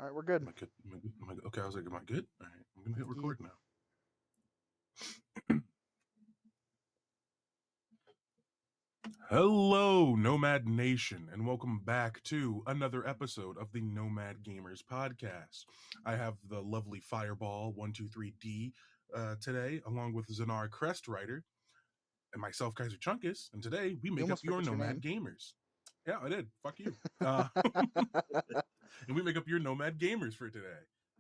All right, we're good. Am I good? Am I good? Am I good? Okay, I was like, am I good? All right, I'm gonna hit record now. Hello, Nomad Nation, and welcome back to another episode of the Nomad Gamers podcast. I have the lovely Fireball 123D today, along with Zanar Crestwriter and myself, Kaiser Chunkus, and today we make up almost your forget your Nomad name. Gamers. Yeah, I did. Fuck you. And we make up your Nomad Gamers for today.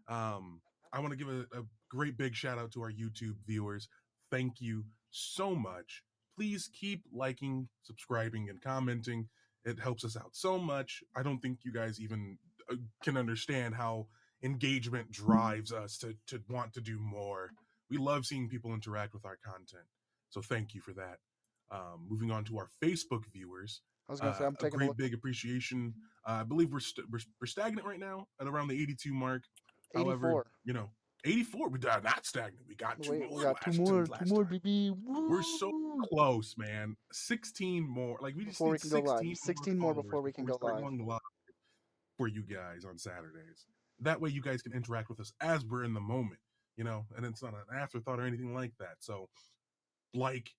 I want to give a great big shout out to our YouTube viewers. Thank you so much. Please keep liking, subscribing, and commenting. It helps us out so much. I don't think you guys even can understand how engagement drives us to want to do more. We love seeing people interact with our content. So thank you for that. Moving on to our Facebook viewers, I was gonna say I'm a taking a great look. big appreciation. I believe we're stagnant right now at around the 82 mark. However, 84. 84. We are not stagnant. We got two Wait, we more got two last more, time. baby. We're so Woo! close, man. 16 more. Like we just Before need we can go live. 16 more 16 more followers before we can we go start live. going live for you guys on Saturdays. That way you guys can interact with us as we're in the moment, and it's not an afterthought or anything like that. So like,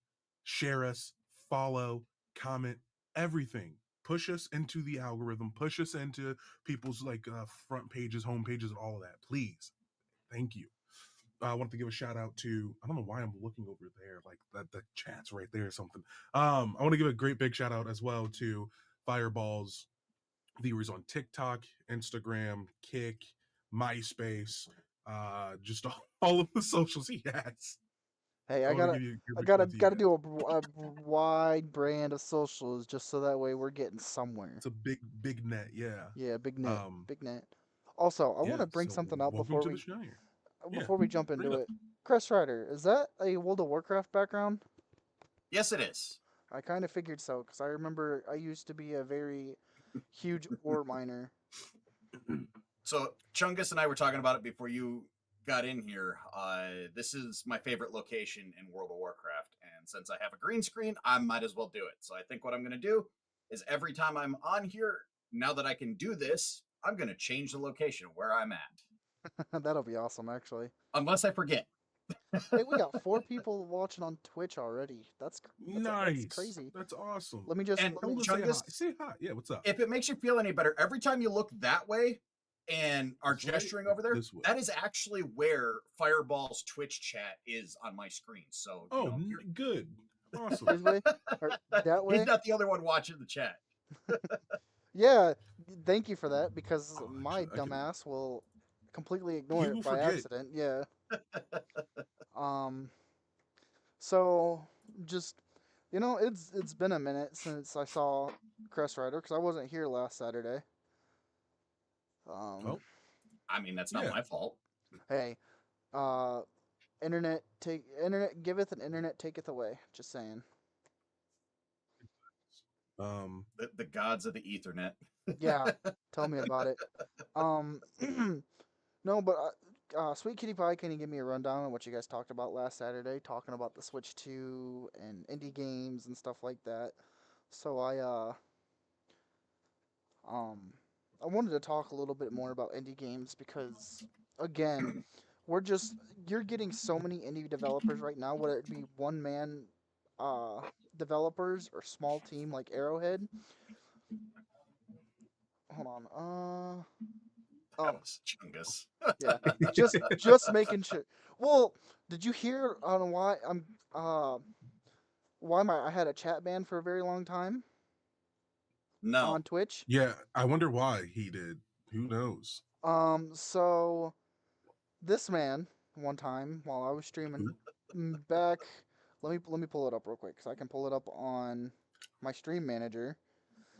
share us, follow, comment, everything. Push us into the algorithm, push us into people's front pages, home pages, all of that. Please. Thank you. I want to give a shout out to, I don't know why I'm looking over there, like that the chat's right there or something. I want to give a great big shout out as well to Fireball's viewers on TikTok, Instagram, Kick, MySpace, just all of the socials he has. Hey, I I want to gotta, give you a I big shout gotta, out to you gotta guys. do a wide brand of socials just so that way we're getting somewhere. It's a big net, yeah. Yeah, big net, Um, big net. Also, I want yeah. to bring So something up welcome to the Shire. Yeah, before we jump bring it into up. it. Crest Rider, is that a World of Warcraft background? Yes, it is. I kind of figured so because I remember I used to be a very huge ore miner. So Chungus and I were talking about it before you got in here. This is my favorite location in World of Warcraft, and since I have a green screen, I might as well do it. So I think what I'm going to do is every time I'm on here, now that I can do this, I'm going to change the location of where I'm at. That'll be awesome, actually. Unless I forget. Hey, we got 4 people watching on Twitch already. That's Nice. crazy. That's awesome. Let me just And Tell them to Chungus, say hi. Yeah, what's up? if it makes you feel any better, every time you look that way and are This way? gesturing over there, This way. that is actually where Fireball's Twitch chat is on my screen. So, Oh, good. this Awesome. way or that way. He's not the only one watching the chat. Yeah, thank you for that because Oh, my actually, I can- dumbass will completely ignore He it will by forget. accident. Yeah. So just it's been a minute since I saw Crest Rider because I wasn't here last Saturday. Oh, I mean, that's not Yeah. my fault. Hey, internet giveth and internet taketh away. Just saying. The gods of the Ethernet. Yeah, tell me about it. No, but Sweet Kitty Pie, can you give me a rundown on what you guys talked about last Saturday? Talking about the Switch 2 and indie games and stuff like that. So I wanted to talk a little bit more about indie games because again, you're getting so many indie developers right now, whether it be one man developers or small team like Arrowhead. Hold on. That was Chungus. Yeah, just making sure. Well, did you hear on why I had a chat ban for a very long time No. on Twitch? Yeah, I wonder why he did. Who knows? So this man one time while I was streaming back, let me pull it up real quick because I can pull it up on my stream manager.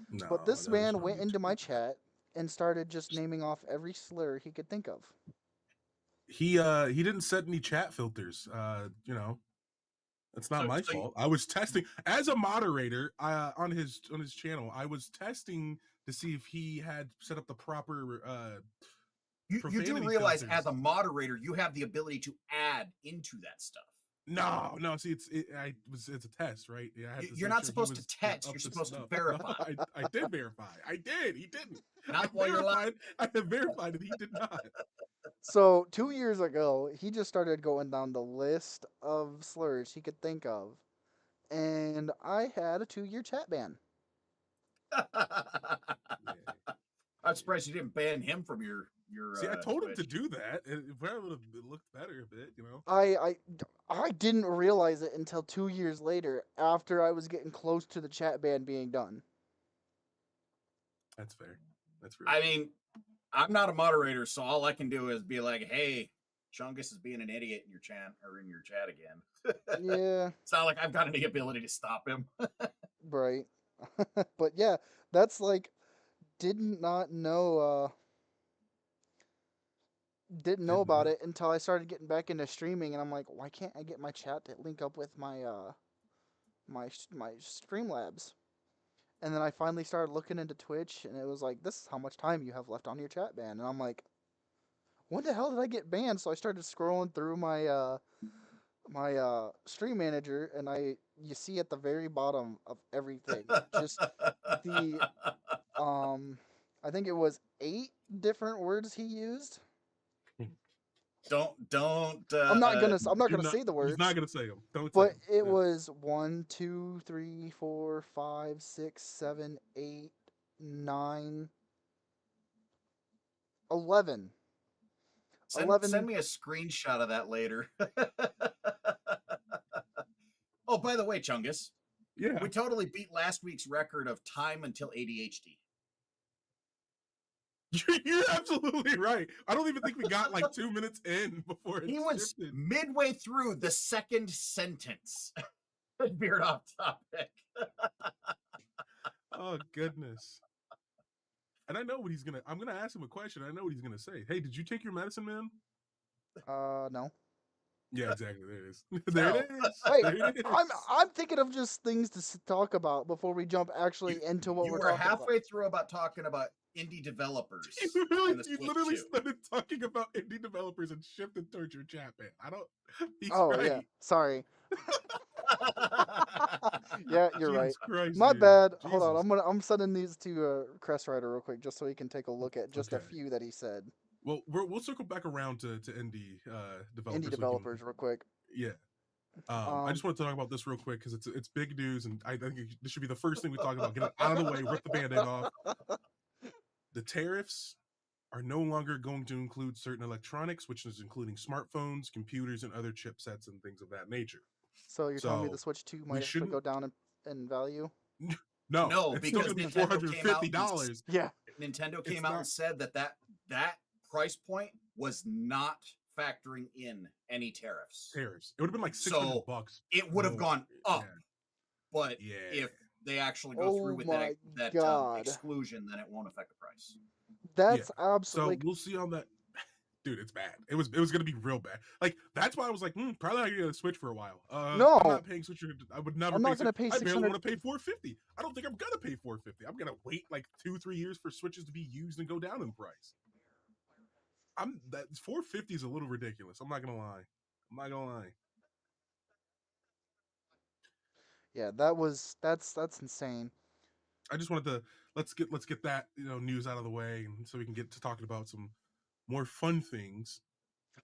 No, But this that man was went on into my YouTube. chat and started just naming off every slur he could think of. He didn't set any chat filters. That's not my fault. I was testing as a moderator on his channel. I was testing to see if he had set up the proper you do profanity realize filters. as a moderator, you have the ability to add into that stuff. No. See, it's a test, right? Yeah, I had to You're make not sure he supposed to was text. up You're to supposed to snuff. No, verify. I did verify. I did. He didn't. I Not while you're live. verified. I have verified that he did not. So 2 years ago, he just started going down the list of slurs he could think of, and I had a 2-year chat ban. Yeah. I'm surprised you didn't ban him from your See, I told him to Twitch. do that. It probably would have looked better a bit, you know. I didn't realize it until 2 years later, after I was getting close to the chat ban being done. That's fair. That's real. I mean, I'm not a moderator, so all I can do is be like, "Hey, Chungus is being an idiot in your chat or in your chat again." Yeah, It's not like I've got any ability to stop him. right. But yeah, that's like did not know didn't know Didn't about know. it until I started getting back into streaming, and I'm like, why can't I get my chat to link up with my Streamlabs? And then I finally started looking into Twitch, and it was like, this is how much time you have left on your chat ban. And I'm like, when the hell did I get banned? So I started scrolling through my stream manager, and you see at the very bottom of everything just the I think it was 8 different words he used. don't. I'm not Do gonna not. say the He's not words, gonna say them. Don't say but them. it was 1, 2, 3, 4, 5, 6, 7, 8, 9, 11. Send 11. me a screenshot of that later. Oh, by the way, Chungus, Yeah. we totally beat last week's record of time until ADHD. You're absolutely right. I don't even think we got like 2 minutes in before it He was shifted. midway through the second sentence. Veered off topic. Oh goodness. And I know what he's gonna. I'm gonna ask him a question. I know what he's gonna say. Hey, did you take your medicine, man? No. Yeah, exactly. There it is. There it is. Wait, There it is. I'm thinking of just things to talk about before we jump actually into what You we're were talking about. halfway through about talking about indie developers You and the Switch literally 2. started talking about indie developers and shifted towards your chat, man. I don't. He's Oh yeah, right. sorry. Yeah, you're right. Jesus Christ, My dude. bad. Hold on, Jesus. I'm sending these to Crest Rider real quick just so he can take a look at just a Okay. few that he said. Well, we'll circle back around to indie Indie developers so we can. developers, real quick. Yeah. I Um, just want to talk about this real quick because it's big news, and I think this should be the first thing we talk about. Get it out of the way, rip the band-aid off. The tariffs are no longer going to include certain electronics, which is including smartphones, computers, and other chipsets and things of that nature. so you're telling me the So Switch 2 we might actually shouldn't. go down in value? No, No, it's still because going to be four Nintendo hundred came out fifty and dollars. Yeah. Nintendo It's came out not. and said that price point was not factoring in any tariffs. Tariffs. It would have been like $600. It would have more. gone up. But Yeah. if they actually go through Oh with my that god, exclusion, then it won't affect the price. that's So absolutely. we'll see on that. Dude, it's bad. It was gonna be real bad. Like that's why I was like, probably not gonna Switch for a while. No, I'm not paying Switch. I would never I'm pay not Switch. gonna pay I barely 600. want to pay $450. I don't think I'm gonna pay $450. I'm gonna wait like 2-3 years for Switches to be used and go down in price. That $450 is a little ridiculous. I'm not gonna lie. Yeah, that's insane. I just wanted to let's get that news out of the way, and so we can get to talking about some more fun things.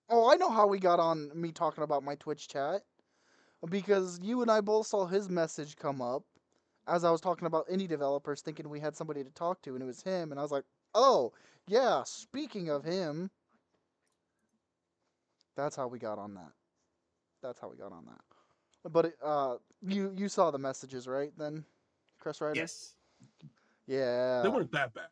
Oh, I know how we got on me talking about my Twitch chat, because you and I both saw his message come up as I was talking about indie developers, thinking we had somebody to talk to, and it was him, and I was like, oh yeah, speaking of him, that's how we got on that. That's how we got on that. But you saw the messages, right? Then, Chris Ryder. Yes. Yeah. They weren't that bad.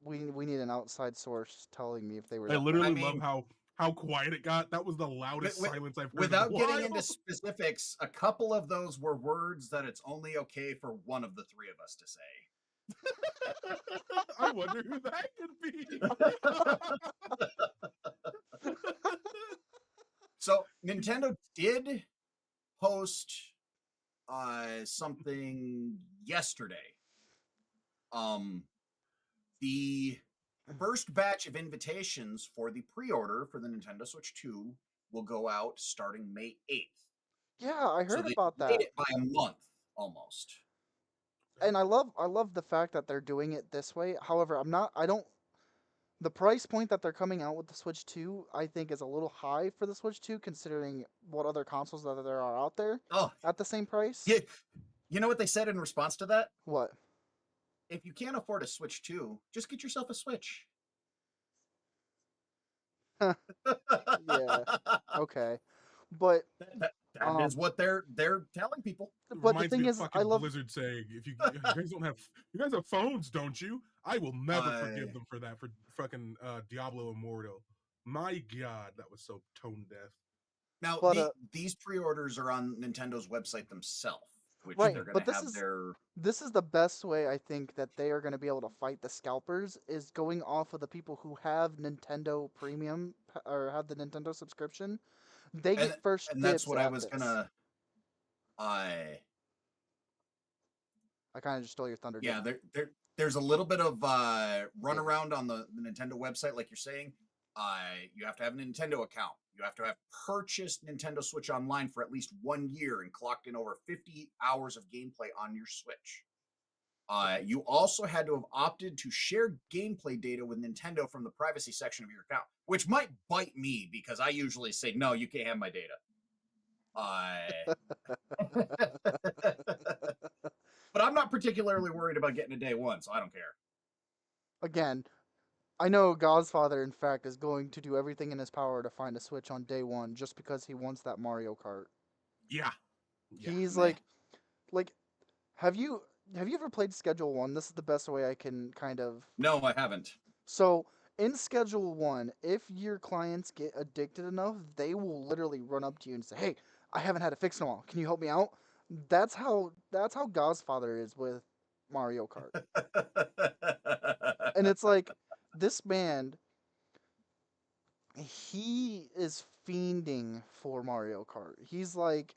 We need an outside source telling me if they were I that bad. literally love how quiet it got. That was the loudest silence I've heard. Without in a getting while. into specifics, a couple of those were words that it's only okay for one of the three of us to say. I wonder who that could be. So Nintendo did post something yesterday. The first batch of invitations for the pre-order for the Nintendo Switch 2 will go out starting May 8th. Yeah, I So heard they about delayed that. it by a month almost. And I love the fact that they're doing it this way. However, I don't the price point that they're coming out with the Switch 2, I think is a little high for the Switch 2 considering what other consoles that there are out there Oh, at the same price. yeah. You know what they said in response to that? What? If you can't afford a Switch 2, just get yourself a Switch. Yeah. Okay. But That um is what they're telling people. It but the reminds me thing of is I fucking love Blizzard saying, "If you guys don't have, you guys have phones, don't you? I will never forgive Uh, them for that for fucking Diablo Immortal." My God, that was so tone deaf. Now but these pre-orders are on Nintendo's website themselves, which right, they're going to but have their. this is the best way I think that they are going to be able to fight the scalpers is going off of the people who have Nintendo Premium or have the Nintendo subscription. They and get first and that's dibs what I at was this. gonna. I I kind of just stole your thunder, Yeah, didn't I? there's a little bit of run Yeah. around on the Nintendo website, like you're saying. You have to have a Nintendo account. You have to have purchased Nintendo Switch Online for at least 1 year and clocked in over 50 hours of gameplay on your Switch. You also had to have opted to share gameplay data with Nintendo from the privacy section of your account, which might bite me because I usually say, no, you can't have my data. But I'm not particularly worried about getting a day one, so I don't care. Again, I know Godfather, in fact, is going to do everything in his power to find a Switch on day one just because he wants that Mario Kart. Yeah, yeah. He's Meh. like, have you have you ever played Schedule One? This is the best way I can kind of. No, I haven't. So in Schedule One, if your clients get addicted enough, they will literally run up to you and say, "Hey, I haven't had a fix in a while. Can you help me out?" That's how Godfather is with Mario Kart, and it's like this man, he is fiending for Mario Kart. He's like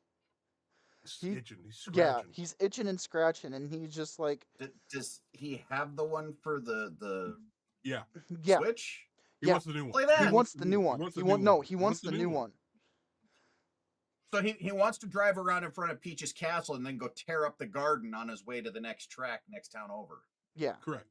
He's he itching. He's yeah, scratching. he's itching and scratching, and he's just like Does he have the one for the Yeah, yeah, Switch? he yeah. wants the new one. Play He that. wants the new He one. wants He the new want one. no. He He wants wants the the new new one. one. So he wants to drive around in front of Peach's castle and then go tear up the garden on his way to the next track, next town over. Yeah. Correct.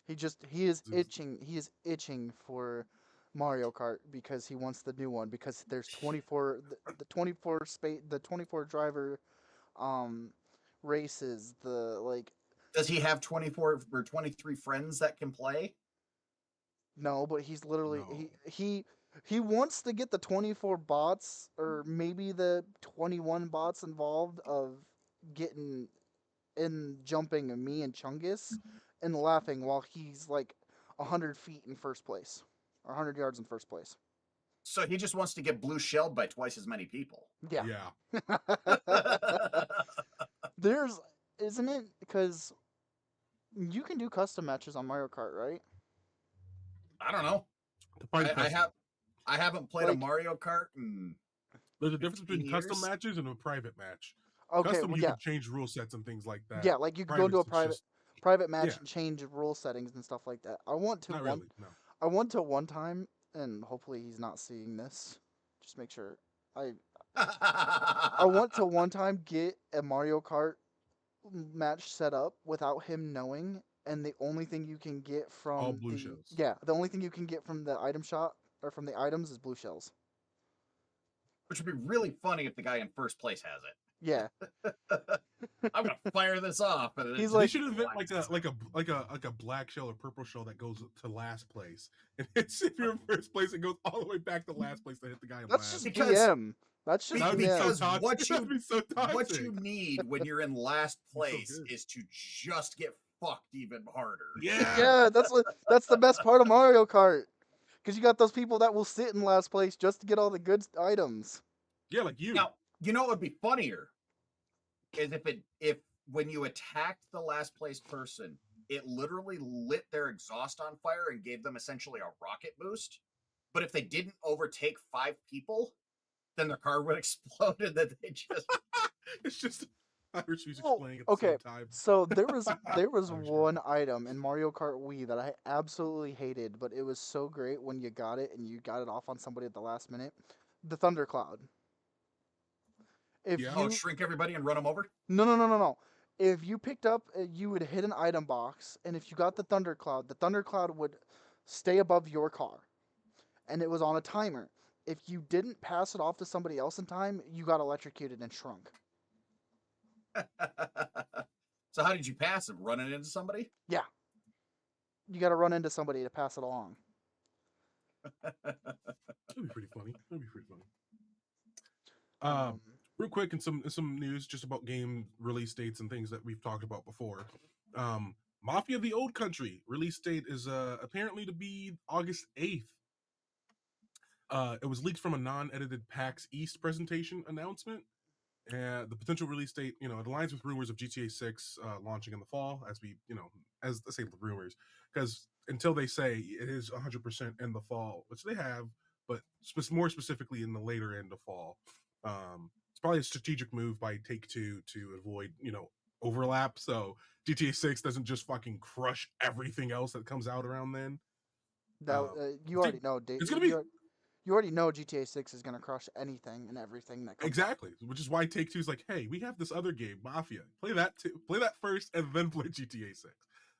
He is itching. He is itching for Mario Kart because he wants the new one because there's 24 the 24 space the 24 driver um races the like Does he have 24 or 23 friends that can play? no, but he's literally No. he wants to get the 24 bots or maybe the 21 bots involved of getting in jumping me and Chungus and laughing while he's like 100 feet in first place or 100 yards in first place. So he just wants to get blue shelled by twice as many people. Yeah. Yeah. There's, isn't it? Because you can do custom matches on Mario Kart, right? I don't know. Define I custom. have I haven't played a Like, Mario Kart in There's a difference 15 between custom years. matches and a private match. okay, Custom, well, you yeah, can change rule sets and things like that. yeah, like you could go into Privates, a it's just private match yeah, and change rule settings and stuff like that. not really. No. I want to one time, and hopefully he's not seeing this. Just make sure. I I want to one time get a Mario Kart match set up without him knowing, and the only thing you can get All from blue shells. the only thing you can get from the item shop or from the items is blue shells. Which would be really funny if the guy in first place has it. Yeah, I'm gonna fire this off, and He's it They like- should invent like a black shell or purple shell that goes to last place. And it's if you're in first place, it goes all the way back to last place to hit the guy in that's last. just Because- BM. That's just That would be so because toxic. what you- That'd be so toxic. what you need when you're in last so place good. is to just get fucked even harder. Yeah. Yeah, that's the best part of Mario Kart. Because you got those people that will sit in last place just to get all the good items. Yeah, like you. Now, you know what would be funnier is if when you attacked the last place person, it literally lit their exhaust on fire and gave them essentially a rocket boost. But if they didn't overtake 5 people, then their car would explode and then they just It's just I heard she was Well, explaining at the okay. same time. So there was Oh shit. one item in Mario Kart Wii that I absolutely hated, but it was so great when you got it and you got it off on somebody at the last minute. The Thundercloud. If Yeah. Oh, you shrink everybody and run them over. No, no, no, no, no. If you picked up, you would hit an item box, and if you got the Thundercloud would stay above your car, and it was on a timer. If you didn't pass it off to somebody else in time, you got electrocuted and shrunk. So how did you pass it? Running into somebody? Yeah, you got to run into somebody to pass it along. That'd be pretty funny. That'd be pretty funny. Uh, Um, real quick, and some news just about game release dates and things that we've talked about before. Mafia: The Old Country release date is apparently to be August 8th. It was leaked from a non-edited PAX East presentation announcement. The potential release date, it aligns with rumors of GTA 6 launching in the fall, as as I say rumors, because until they say it is 100% in the fall, which they have, but more specifically in the later end of fall. It's probably a strategic move by Take Two to avoid, overlap. So GTA 6 doesn't just fucking crush everything else that comes out around then. that Um, you already know. it's gonna be You already know GTA 6 is gonna crush anything and everything that comes out. exactly, which is why Take Two's like, hey, we have this other game, Mafia. Play that too. Play that first, and then play GTA 6.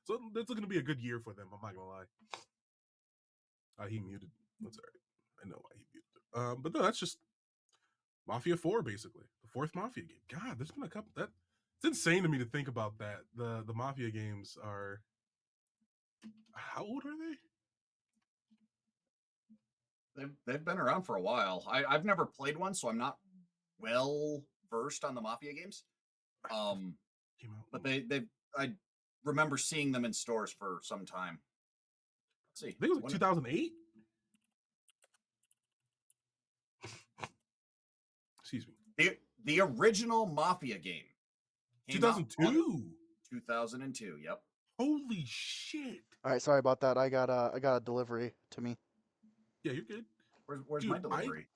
So that's going to be a good year for them. I'm not gonna lie. He muted. That's all right. I know why he muted. But no, that's just Mafia 4, basically the fourth Mafia game. God, there's been a couple. That it's insane to me to think about that. The Mafia games are how old are they? They've been around for a while. I've never played one, so I'm not well versed on the Mafia games. Um, Came out. but I remember seeing them in stores for some time. Let's see. I think it was like When 2008. Excuse me. the original Mafia game came out August 2002. 2002. Yep. Holy shit. All right, sorry about that. I got a delivery to me. Yeah, you're good. Where's Dude, my delivery?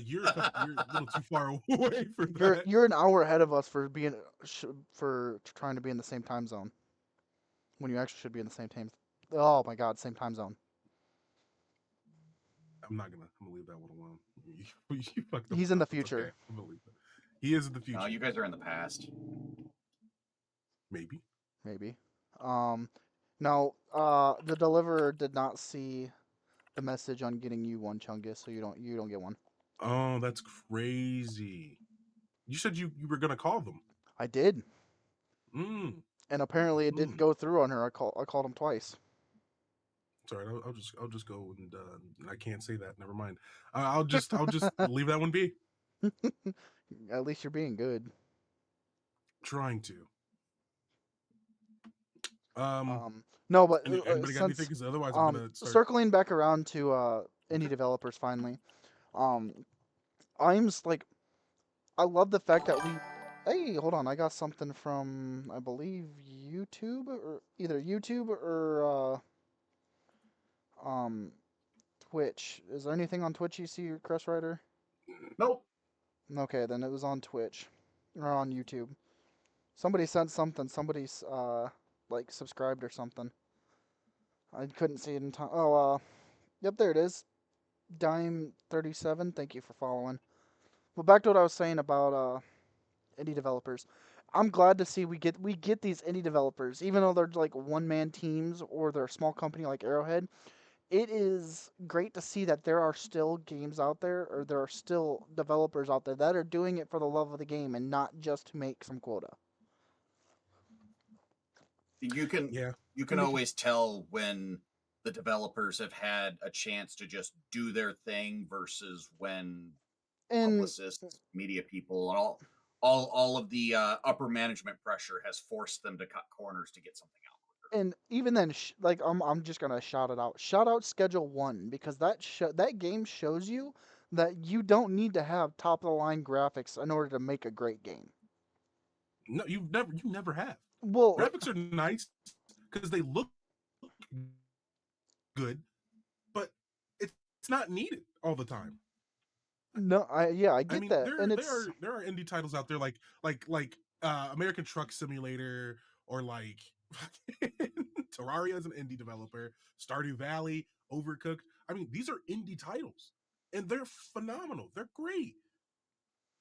You're a little too far away for You're that. you're an hour ahead of us for trying to be in the same time zone when you actually should be in the same time. Oh my God, same time zone. I'm gonna leave that one alone. You fucked up He's in the enough. It's okay. future, I'm gonna leave that. He is in the No, future. you guys are in the past. Maybe. maybe. Um, now, the deliverer did not see the message on getting you one, Chungus, so you don't get one. Oh, that's crazy. You said you were gonna call them. I did, Mm. and apparently it didn't Mm. go through on her. I called him twice. Sorry, I'll just go and I can't say that. Never mind. I'll just leave that one be. At least you're being good. Trying to. Um. No, but Anybody got anything? since Because otherwise, I'm gonna start. circling back around to indie developers finally, um, like I love the fact that we. Hey, hold on! I got something from I believe YouTube or either YouTube or Twitch. Is there anything on Twitch you see, Crest Rider? Nope. Okay, then it was on Twitch or on YouTube. Somebody sent something. Somebody's like subscribed or something. I couldn't see it in time. Oh, yep, there it is. Dime37. Thank you for following. But back to what I was saying about indie developers. I'm glad to see we get these indie developers, even though they're like one man teams or they're a small company like Arrowhead. It is great to see that there are still games out there, or there are still developers out there that are doing it for the love of the game and not just to make some quota. You can Yeah. you can And because always tell when the developers have had a chance to just do their thing versus when and publicists, media people, and all of the upper management pressure has forced them to cut corners to get something out quicker. and even then, like I'm just gonna shout it out. Shout out Schedule One because that game shows you that you don't need to have top of the line graphics in order to make a great game. No, you never have. Well, Nope. Graphics are nice because they look good, but it's not needed all the time. No, I I get mean, that, and there it's are indie titles out there like American Truck Simulator or like Terraria is an indie developer, Stardew Valley, Overcooked. I mean, these are indie titles, and they're phenomenal. They're great.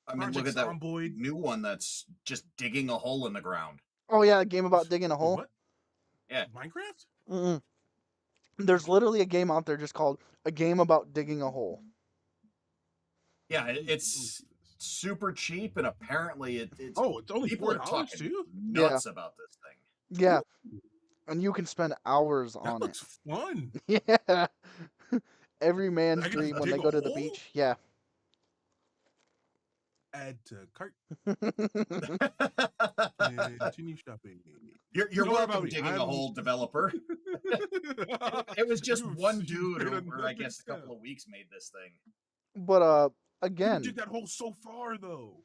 I mean, look Project at that Zomboid. new one that's just digging a hole in the ground. oh yeah, a game about digging a hole. What? Yeah, Minecraft? Mm-mm. There's literally a game out there just called a game about digging a hole. yeah, Let me it's see this. super cheap, and apparently it's Oh, it's only people are $4 talking too. Yeah, nuts about this thing. yeah, Ooh, and you can spend hours that on it. looks fun. Yeah, every man's I can dream just when they dig a go to the hole. beach. Yeah. Add to cart. Well, Continue shopping. You're Don't worry about welcome, me. digging a I'm. hole, developer. It was just you one dude straight over, I guess, a couple undersell. of weeks made this thing. but You can again, dig that hole so far though.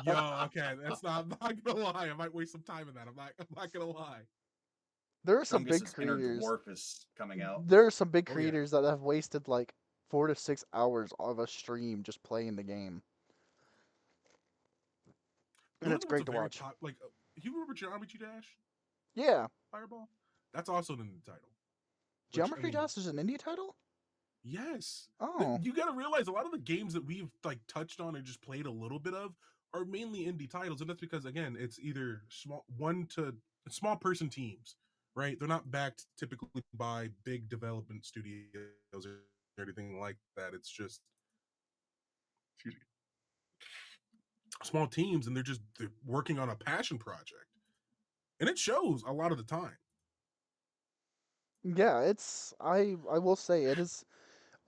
Yo, okay, that's not. I'm not gonna lie. I might waste some time in that. I'm not gonna lie. there are some big Chungus's inner creators. dwarf is coming out. There are some big Oh yeah, creators that have wasted like 4 to 6 hours of a stream just playing the game, you and want it's to know what's a great to very watch. pop like? You remember Geometry Dash Yeah, Fireball? That's also in the title. Which I Geometry mean, Dash is an indie title. yes. Oh, You got to realize a lot of the games that we've like touched on or just played a little bit of are mainly indie titles, and that's because again, it's either small person teams, right? They're not backed typically by big development studios or anything like that. It's just excuse me, small teams, and they're working on a passion project, and it shows a lot of the time. yeah. It's I will say it is,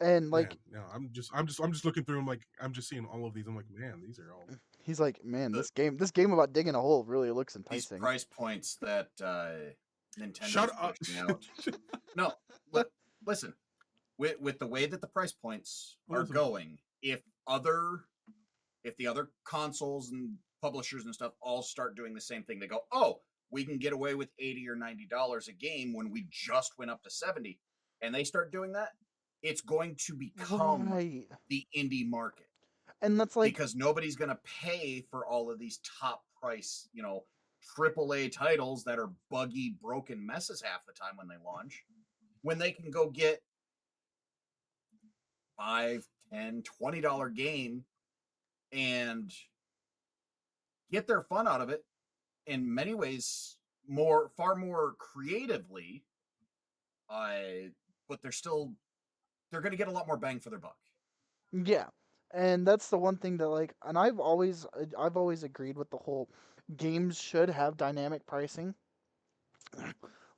and Man, like no, I'm just looking through them like I'm just seeing all of these. I'm like, man, these are all. he's like, man, The this game about digging a hole really looks These enticing. price points that Shut Nintendo's up. pushing out. No, listen. With the way that the price points are Listen, going, if the other consoles and publishers and stuff all start doing the same thing, they go, oh, we can get away with $80 or $90 a game when we just went up to 70, and they start doing that, it's going to become Right, the indie market and that's like, because nobody's going to pay for all of these top price, AAA titles that are buggy, broken messes half the time when they launch, when they can go get 5, 10, $20 game and get their fun out of it in many ways far more creatively, uh, but they're going to get a lot more bang for their buck. yeah, and that's the one thing that like, and I've always agreed with the whole games should have dynamic pricing.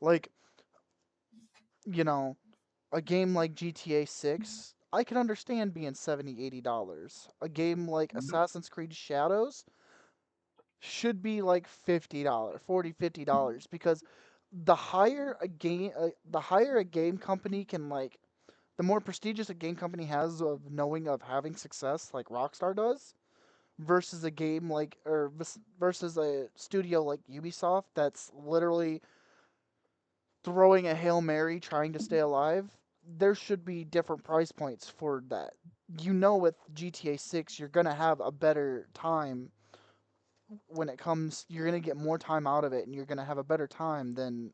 Like, you know, a game like GTA 6, I can understand being $70, $80. A game like Nope. Assassin's Creed Shadows should be like $50, $40, $50 because the higher a game company can like the more prestigious a game company has of knowing of having success like Rockstar does versus a game like versus a studio like Ubisoft that's literally throwing a Hail Mary trying to stay alive, there should be different price points for that. With GTA 6, you're going to have a better time when it comes, you're going to get more time out of it and you're going to have a better time than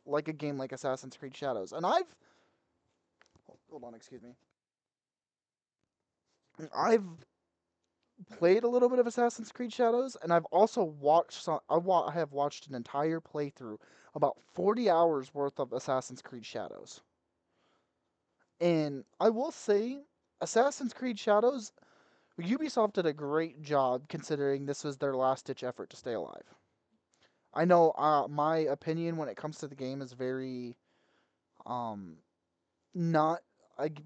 like a game like Assassin's Creed Shadows. And hold on, excuse me. I've played a little bit of Assassin's Creed Shadows, and I've also watched some. I have watched an entire playthrough, about 40 hours worth of Assassin's Creed Shadows. And I will say, Assassin's Creed Shadows, Ubisoft did a great job considering this was their last ditch effort to stay alive. I know my opinion when it comes to the game is very um, not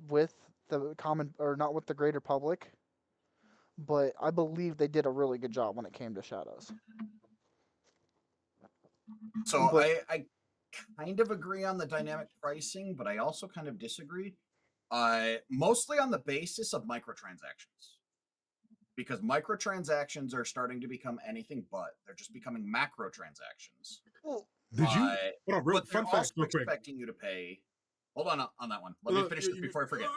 with the common or not with the greater public, but I believe they did a really good job when it came to Shadows. So But I kind of agree on the dynamic pricing, but I also kind of disagree. Mostly on the basis of microtransactions. Because microtransactions are starting to become anything but. They're just becoming macro transactions. well, did Uh, you? Hold on, real but they're fun fact, also real quick. expecting you to pay. hold on that one. Let me finish this before I forget.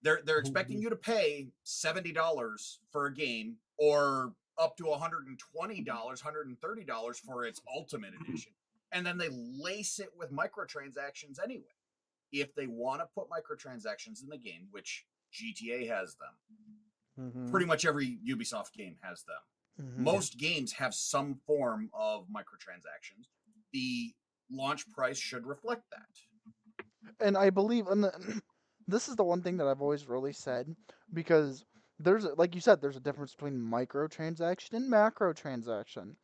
They're expecting you to pay $70 for a game, or up to $120, $130 for its Ultimate Edition, and then they lace it with microtransactions anyway. If they want to put microtransactions in the game, which GTA has them, pretty much every Ubisoft game has them. Most games have some form of microtransactions. The launch price should reflect that. And I believe, this is the one thing that I've always really said, because like you said, there's a difference between microtransaction and macrotransaction.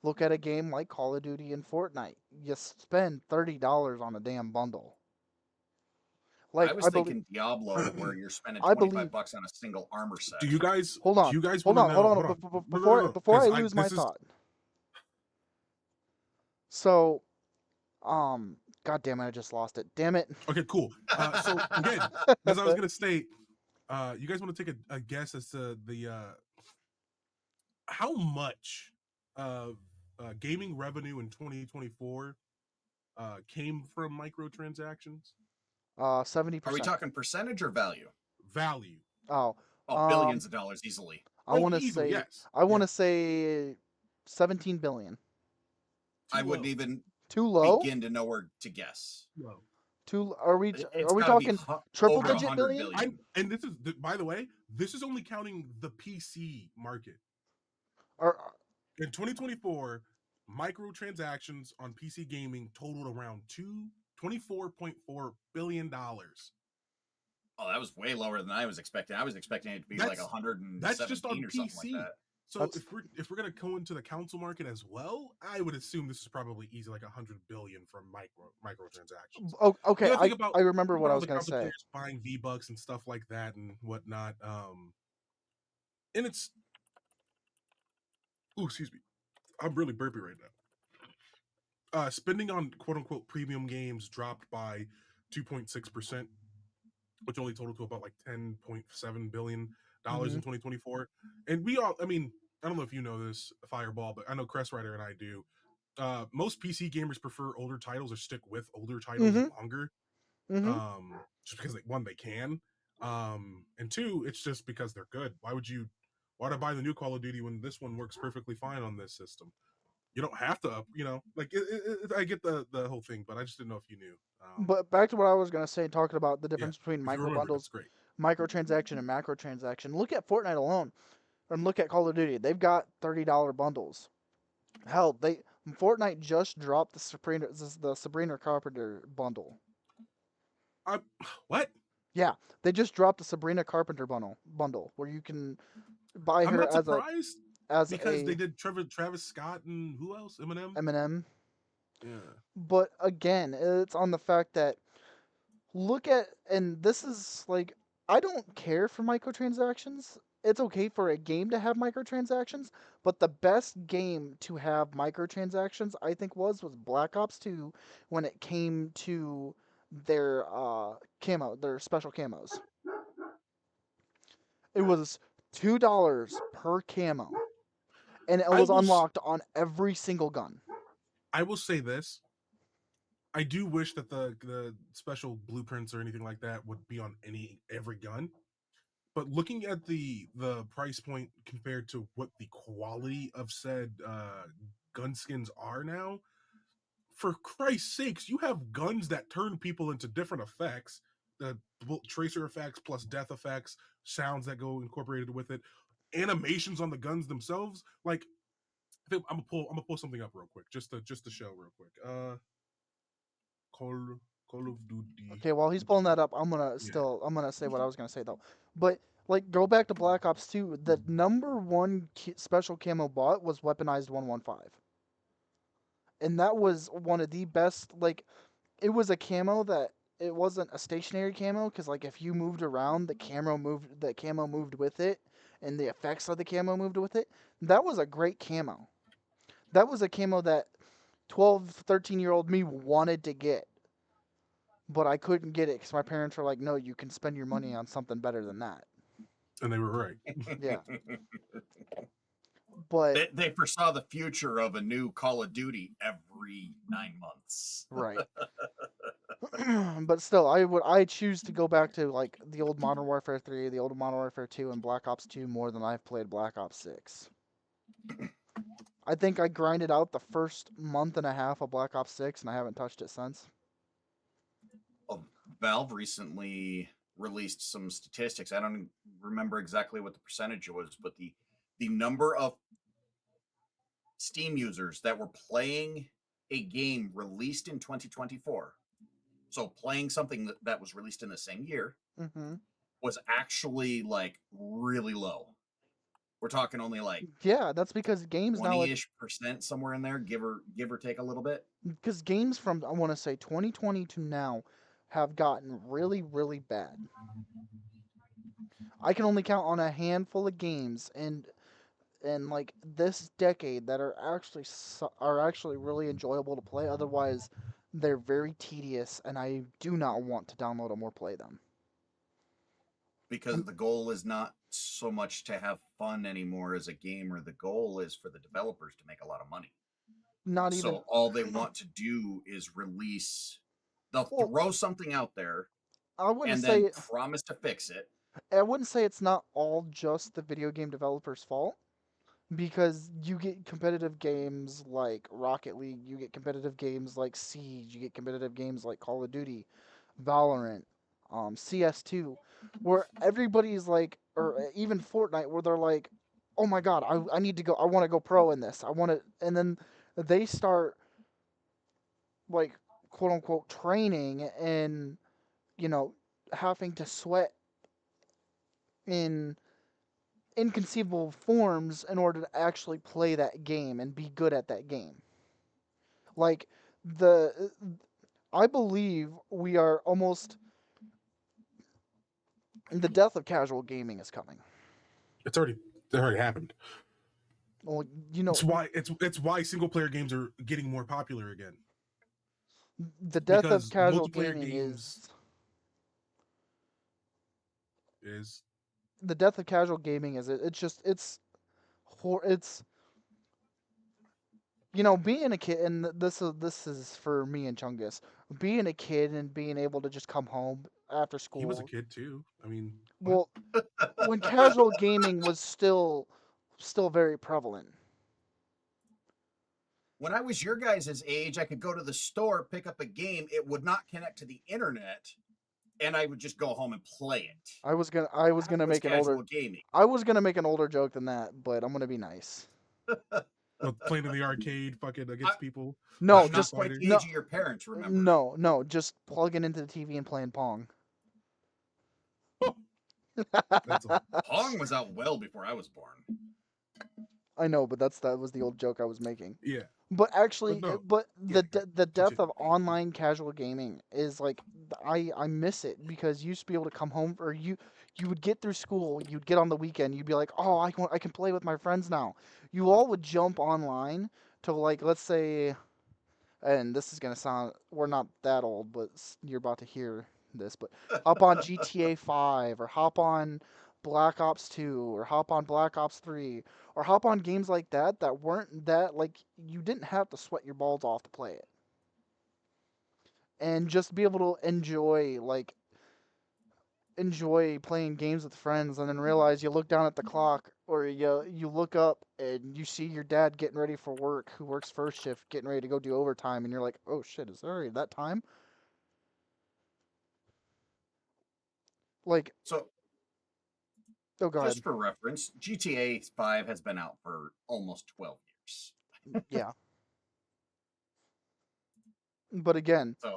Look at a game like Call of Duty and Fortnite. You spend $30 on a damn bundle. Like I was thinking Diablo, where you're spending I 25 believe. bucks on a single armor set. Do you guys? Hold Do on. you guys Hold want on. to know? Hold on. No, Before I 'cause lose my thought. So, God damn it, I just lost it. Damn it. Okay, cool. So again, as I was gonna state, you guys want to take a guess as to the how much gaming revenue in 2024 came from microtransactions? 70%. Are we talking percentage or value? Value. Oh, billions of dollars easily. I want to easily, say. yes. I want to say 17 billion. I wouldn't even Too low. begin to know where to guess. Low. Are we talking triple over digit 100 billion? billion. And this is, by the way, this is only counting the PC market. Or In 2024, microtransactions on PC gaming totaled around $24.4 billion. Oh, that was way lower than I was expecting. I was expecting it to be like 117 that's just on or something PC. like that. So if we're gonna go into the console market as well, I would assume this is probably easy, like 100 billion from microtransactions. Oh, okay. You know, I remember what I was the gonna say. players buying V-Bucks and stuff like that and whatnot. And it's, excuse me, I'm really burpy right now. Spending on quote unquote premium games dropped by 2.6%, which only totaled to about like $10.7 billion in 2024. And we all, I mean, I don't know if you know this, Fireball, but I know Crest Rider and I do. Most PC gamers prefer older titles or stick with older titles longer. Just because they can. And two, it's just because they're good. Why would I buy the new Call of Duty when this one works perfectly fine on this system? You don't have to, like I get the whole thing, but I just didn't know if you knew. But back to what I was gonna say, talking about the difference between if you micro remember, bundles, that's great. microtransaction, and macrotransaction. Look at Fortnite alone, and look at Call of Duty. They've got $30 bundles. Hell, Fortnite just dropped the Sabrina Carpenter bundle. What? Yeah, they just dropped the Sabrina Carpenter bundle where you can buy her I'm not surprised because they did Travis Scott and who else? Eminem. Yeah. But again, it's on the fact that and this is like, I don't care for microtransactions. It's okay for a game to have microtransactions, but the best game to have microtransactions, I think, was Black Ops 2 when it came to their their special camos. It was $2 per camo, and it was unlocked on every single gun. I will say this. I do wish that the special blueprints or anything like that would be on every gun. But looking at the price point compared to what the quality of said gun skins are now, for Christ's sakes, you have guns that turn people into different effects, the tracer effects plus death effects, sounds that go incorporated with it, animations on the guns themselves. Like, I'm gonna pull something up real quick, just to show real quick. Call of Duty. Okay, while he's pulling that up, I'm gonna say what I was gonna say though. But like, go back to Black Ops 2. The number one special camo bot was weaponized 115, and that was one of the best. Like, it was a camo that it wasn't a stationary camo, because like if you moved around, the camo moved with it, and the effects of the camo moved with it. That was a great camo. That was a camo that 12, 13-year-old me wanted to get, but I couldn't get it because my parents were like, "No, you can spend your money on something better than that." And they were right. Yeah. But they foresaw the future of a new Call of Duty every 9 months. Right. But still, I choose to go back to like the old Modern Warfare 3, the old Modern Warfare 2, and Black Ops 2 more than I've played Black Ops 6. I think I grinded out the first month and a half of Black Ops 6, and I haven't touched it since. Oh, Valve recently released some statistics. I don't remember exactly what the percentage was, but the number of Steam users that were playing a game released in 2024, so playing something that was released in the same year, Hmm. was actually like really low. We're talking only like Yeah, that's because games now, like, 20-ish% somewhere in there, give or take a little bit. because games from I want to say 2020 to now have gotten really, really bad. I can only count on a handful of games and like this decade that are actually really enjoyable to play. Otherwise, they're very tedious, and I do not want to download them or play them. Because Um, the goal is not so much to have fun anymore as a gamer. The goal is for the developers to make a lot of money. Not even So all they want to do is release, they'll well, throw something out there I wouldn't and then say promise to fix it. I wouldn't say it's not all just the video game developers' fault because you get competitive games like Rocket League, you get competitive games like Siege, you get competitive games like Call of Duty, Valorant, CS2, where everybody's like, or even Fortnite, where they're like, oh my god, I need to go, I want to go pro in this, I want to, and then they start like quote unquote training and you know having to sweat in inconceivable forms in order to actually play that game and be good at that game. Like the I believe we are almost the death of casual gaming is coming. It already happened. Well, you know, It's why single player games are getting more popular again, the death of because casual multiplayer gaming games is is the death of casual gaming is it's just it's being a kid, and this is for me and Chungus, being a kid and being able to just come home after he was a school. kid too. I mean, what? Well, when casual gaming was still very prevalent. When I was your guys' age, I could go to the store, pick up a game, it would not connect to the internet, and I would just go home and play it. I was That gonna was make an older casual gaming. I was gonna make an older joke than that, but I'm gonna be nice. What, playing in the arcade, fucking I, against people, No, I'm Street not just quite Fighter. the age of your parents, remember. no, just plugging into the TV and playing Pong. That's all. Pong was out well before I was born. I know, but that was the old joke I was making. Yeah, But but actually, no, but yeah. the death Continue. of online casual gaming is like I miss it because you used to be able to come home or you would get through school, you'd get on the weekend, you'd be like, oh, I can play with my friends now. You all would jump online to like let's say, and this is gonna sound we're not that old, but you're about to hear this, but hop on GTA 5 or hop on Black Ops 2 or hop on Black Ops 3 or hop on games like that weren't that like you didn't have to sweat your balls off to play it. And just be able to enjoy playing games with friends and then realize you look down at the clock or you look up and you see your dad getting ready for work who works first shift getting ready to go do overtime and you're like, "Oh shit, is there already that time?" Like, So, oh god. just for reference, GTA 5 has been out for almost 12 years. Yeah. But again, So,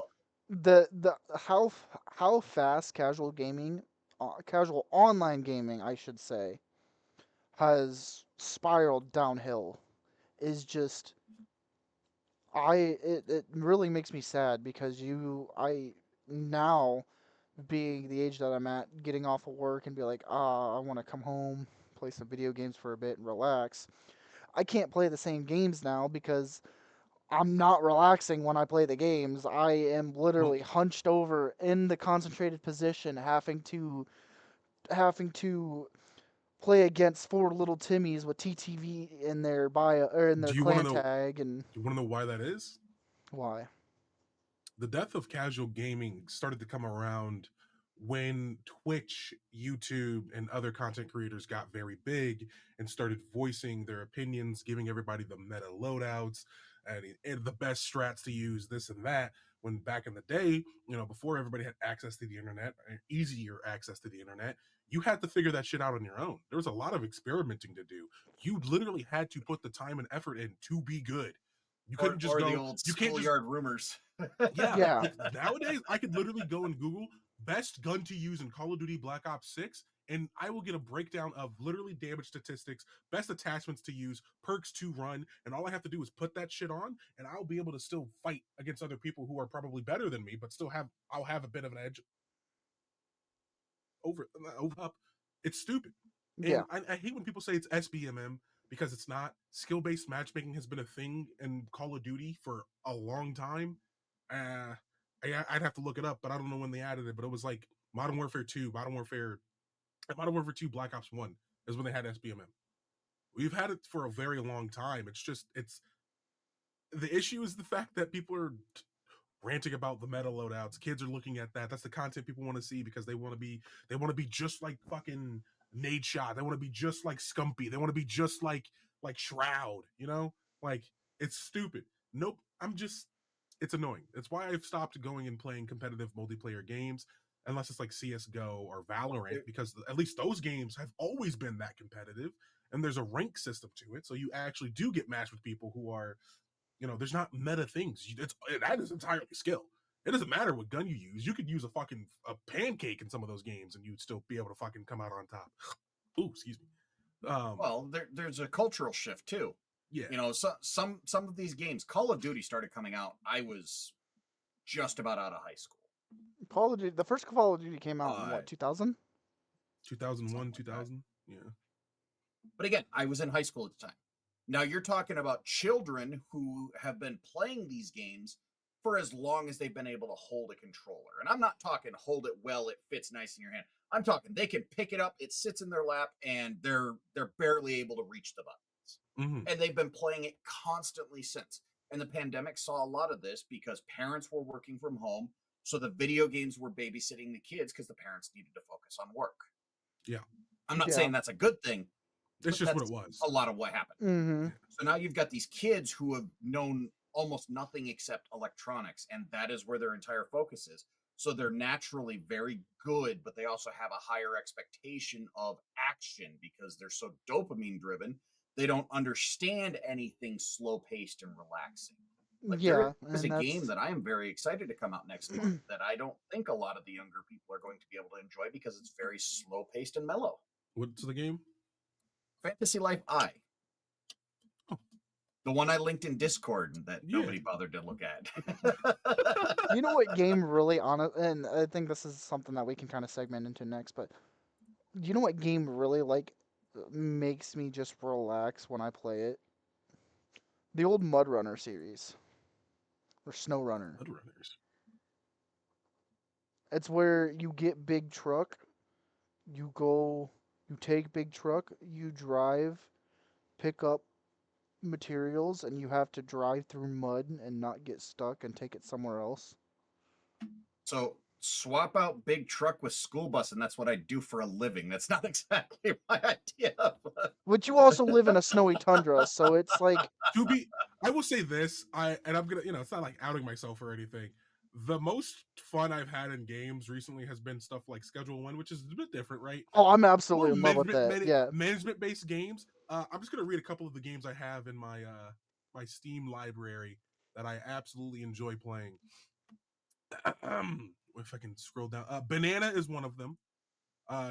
the how fast casual online gaming, I should say, has spiraled downhill is just it really makes me sad because I now being the age that I'm at, getting off of work and be like, I want to come home, play some video games for a bit and relax. I can't play the same games now because I'm not relaxing when I play the games. I am Well, literally hunched over in the concentrated position, having to play against four little Timmies with TTV in their bio or in do their you want to clan know? tag and Do you want to know why that is? why? the death of casual gaming started to come around when Twitch, YouTube, and other content creators got very big and started voicing their opinions, giving everybody the meta loadouts and the best strats to use, this and that. When back in the day, before everybody had access to the internet, easier access to the internet, you had to figure that shit out on your own. There was a lot of experimenting to do. You literally had to put the time and effort in to be good. You couldn't just Or the go, old you can't just schoolyard rumors. yeah, Yeah. like nowadays, I could literally go and Google best gun to use in Call of Duty Black Ops 6, and I will get a breakdown of literally damage statistics, best attachments to use, perks to run, and all I have to do is put that shit on, and I'll be able to still fight against other people who are probably better than me, but I'll have a bit of an edge over up. It's stupid. Yeah. And I hate when people say it's SBMM because it's not. Skill based matchmaking has been a thing in Call of Duty for a long time. I'd have to look it up, but I don't know when they added it. But it was like Modern Warfare 2, Modern Warfare 2, Black Ops 1 is when they had SBMM. We've had it for a very long time. It's the issue is the fact that people are ranting about the meta loadouts. Kids are looking at that. That's the content people want to see because they want to be just like fucking Nade Shot. They want to be just like Scumpy. They want to be just like Shroud, Like it's stupid. Nope. It's annoying. It's why I've stopped going and playing competitive multiplayer games unless it's like CS:GO or Valorant, because at least those games have always been that competitive and there's a rank system to it. So you actually do get matched with people who are, there's not meta things. That is entirely skill. It doesn't matter what gun you use. You could use a pancake in some of those games, and you'd still be able to fucking come out on top. Ooh, excuse me. Well, there's a cultural shift too. Yeah. Some of these games, Call of Duty started coming out. I was just about out of high school. Call of Duty. The first Call of Duty came out in what, 2000? 2001, Something like 2000. Yeah. But again, I was in high school at the time. Now you're talking about children who have been playing these games for as long as they've been able to hold a controller. And I'm not talking hold it well, it fits nice in your hand. I'm talking they can pick it up, it sits in their lap, and they're barely able to reach the buttons. Mm-hmm. And they've been playing it constantly since. And the pandemic saw a lot of this because parents were working from home. So the video games were babysitting the kids because the parents needed to focus on work. Yeah. I'm not Yeah. saying that's a good thing. It's just what it was. A lot of what happened. Mm-hmm. So now you've got these kids who have known almost nothing except electronics, and that is where their entire focus is. So they're naturally very good, but they also have a higher expectation of action because they're so dopamine driven. They don't understand anything slow paced and relaxing. Like Yeah, there is a and game that's that I am very excited to come out next month that I don't think a lot of the younger people are going to be able to enjoy because it's very slow paced and mellow. What's the game? Fantasy Life I. Oh. The one I linked in Discord that Yeah. nobody bothered to look at. you know what game really and I think this is something that we can kind of segment into next, but you know what game really makes me just relax when I play it? The old Mud Runner series. Or Snow Runner. Mud Runners. It's where you get big truck, you take big truck, you drive, pick up materials, and you have to drive through mud and not get stuck and take it somewhere else. So swap out big truck with school bus, and that's what I do for a living. That's not exactly my idea. But you also live in a snowy tundra, so it's like I will say this, I'm gonna, it's not like outing myself or anything. The most fun I've had in games recently has been stuff like Schedule One, which is a bit different, right? oh, I'm absolutely in love with that. Yeah. Management-based games. I'm just gonna read a couple of the games I have in my my Steam library that I absolutely enjoy playing. If I can scroll down, Banana is one of them.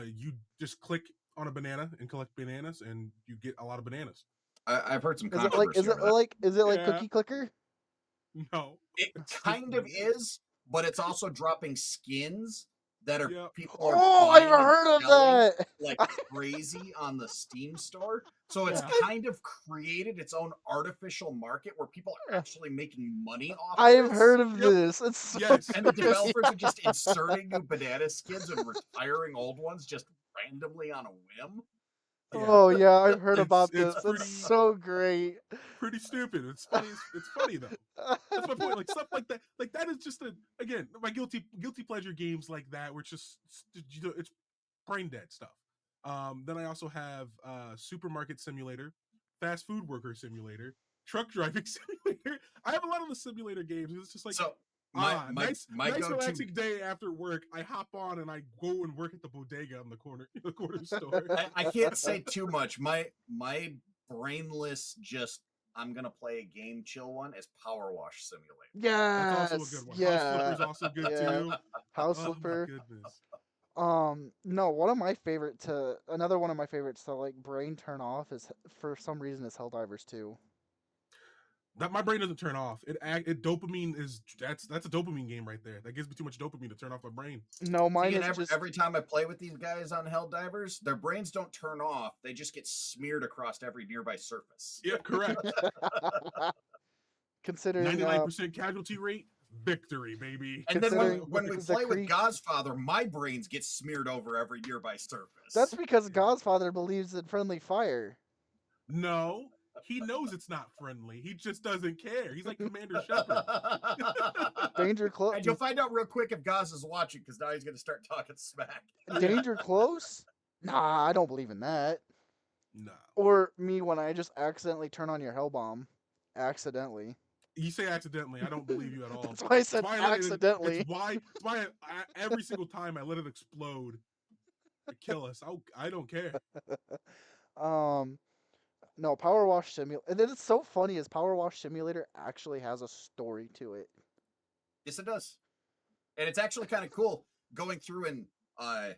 You just click on a banana and collect bananas, and you get a lot of bananas. I've heard some Is it controversy. like Yeah. Cookie Clicker? No, It kind of is, but it's also dropping skins that are Yep. people are Oh, I've buying and heard of selling that. like crazy on the Steam store. So it's Yeah. kind of created its own artificial market where people are actually making money off I of have this. heard of Yep. this. It's so Yes. And the great. developers are just inserting new banana skins and retiring old ones just randomly on a whim. Yeah, Oh yeah, I've heard it's about it's this. It's pretty so great. pretty stupid. It's funny. It's funny though. That's my point. Like stuff like that is just again my guilty pleasure games like that, where it's just it's brain dead stuff. Then I also have supermarket simulator, fast food worker simulator, truck driving simulator. I have a lot of the simulator games. It's just like So my my my nice go-to relaxing day after work. I hop on and I go and work at the bodega on the corner store. I can't say too much. My brainless just I'm gonna play a game chill one is Power Wash Simulator. That's also a Yes, good one. House Flipper yeah, is also good yeah. too. House Oh my Flipper. goodness. No, one of my favorite to another one of my favorites to like brain turn off is for some reason is Helldivers 2. That my brain doesn't turn off. It dopamine is that's a dopamine game right there. That gives me too much dopamine to turn off my brain. No, See, mine and is just every time I play with these guys on Helldivers, their brains don't turn off; they just get smeared across every nearby surface. Yeah, correct. considering 99% casualty rate, victory, baby. And then That's how considering that when we works. the play with creek. Godfather, my brains get smeared over every nearby That's surface. because Yeah. Godfather believes in friendly fire. No, he knows it's not friendly. He just doesn't care. He's like Commander Shepard. Danger close. And you'll find out real quick if Gaz is watching because now he's going to start talking smack. Yeah. Danger close? Nah, I don't believe in that. No. Or me when I just accidentally turn on your hell bomb. Accidentally. You say accidentally. I don't believe you at all. That's why I It's said why I let it. accidentally. It's why every single time I let it explode to kill us. I don't care. um, no, Power Wash Simulator. And then it's so funny is Power Wash Simulator actually has a story to it. Yes, it does. And it's actually kind of cool going through and uh,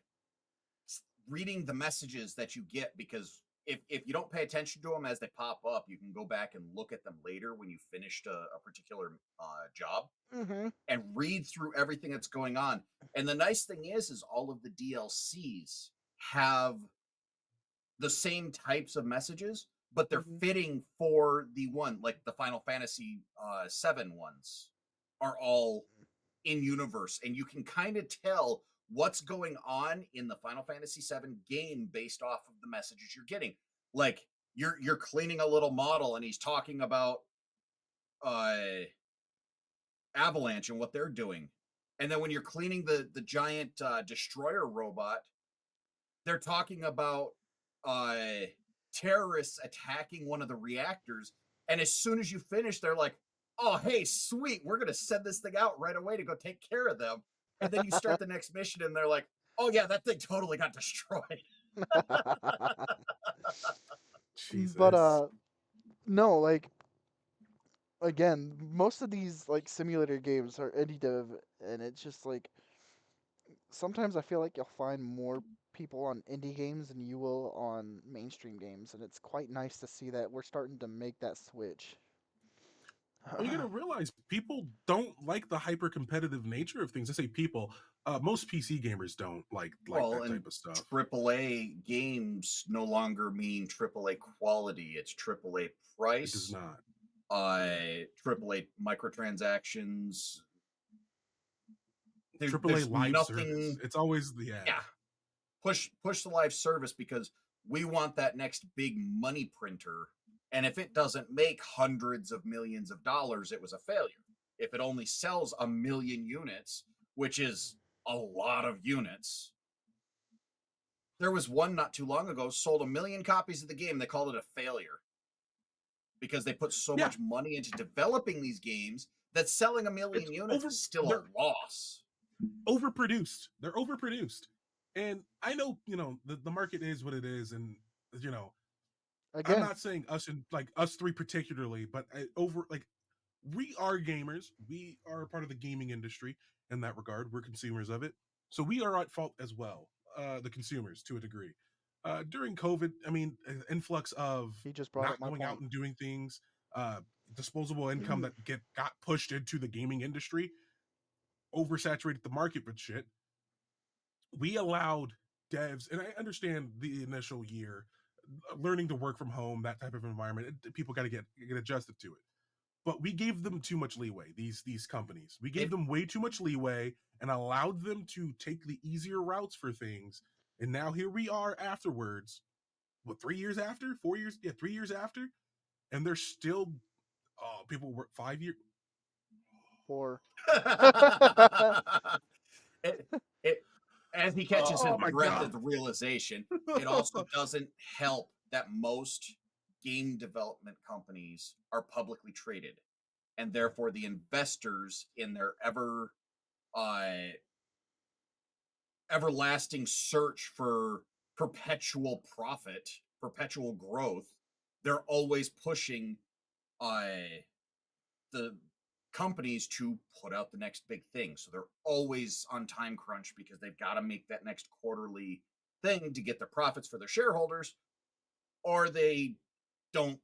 reading the messages that you get because if you don't pay attention to them as they pop up, you can go back and look at them later when you finished a particular job Mm-hmm. and read through everything that's going on. And the nice thing is all of the DLCs have the same types of messages, but they're Mm-hmm. fitting for the one, like the Final Fantasy 7 ones are all in universe, and you can kind of tell what's going on in the Final Fantasy 7 game based off of the messages you're getting. Like you're cleaning a little model, and he's talking about uh, Avalanche and what they're doing, and then when you're cleaning the giant destroyer robot, they're talking about uh, terrorists attacking one of the reactors. And as soon as you finish, they're like, oh, hey, sweet, we're going to send this thing out right away to go take care of them. And then you start the next mission, and they're like, oh, yeah, that thing totally got destroyed. but Jesus. no, like again, most of these like simulator games are indie dev, and it's just like sometimes I feel like you'll find more people on indie games than you will on mainstream games, and it's quite nice to see that we're starting to make that switch. Well, you got to realize people don't like the hyper competitive nature of things. I say people. Most PC gamers don't like Well, that and type of stuff. AAA games no longer mean AAA quality, it's AAA It does price, not. AAA microtransactions. AAA There's live service. nothing. It's always Yeah, push the live service because we want that next big money printer. And if it doesn't make hundreds of millions of dollars, it was a failure. If it only sells 1 million units, which is a lot of units, there was one not too long ago sold 1 million copies of the game. They called it a failure because they put so yeah. much money into developing these games that selling 1 million It's units is still they're a loss. overproduced. They're overproduced. And I know, the market is what it is, and you know, I'm Again, not saying us and like us three particularly, but over like we are gamers. We are a part of the gaming industry in that regard. We're consumers of it, so we are at fault as well. The consumers to a degree. During COVID, I mean, influx of he just brought up not my going out point. and doing things, disposable income that got pushed into the gaming industry, oversaturated the market with shit. We allowed devs, and I understand the initial year, learning to work from home, that type of environment, people got to get adjusted to it. But we gave them too much leeway. These companies, we gave It them way too much leeway and allowed them to take the easier routes for things. And now here we are afterwards, what, 3 years after, 4 years, yeah, 3 years after, and they're still people work 5 years. Or it, it, as he catches his Oh my breath god. at the realization, it also doesn't help that most game development companies are publicly traded, and therefore the investors in their uh, everlasting search for perpetual profit, perpetual growth, they're always pushing the companies to put out the next big thing. So they're always on time crunch because they've got to make that next quarterly thing to get the profits for their shareholders, or they don't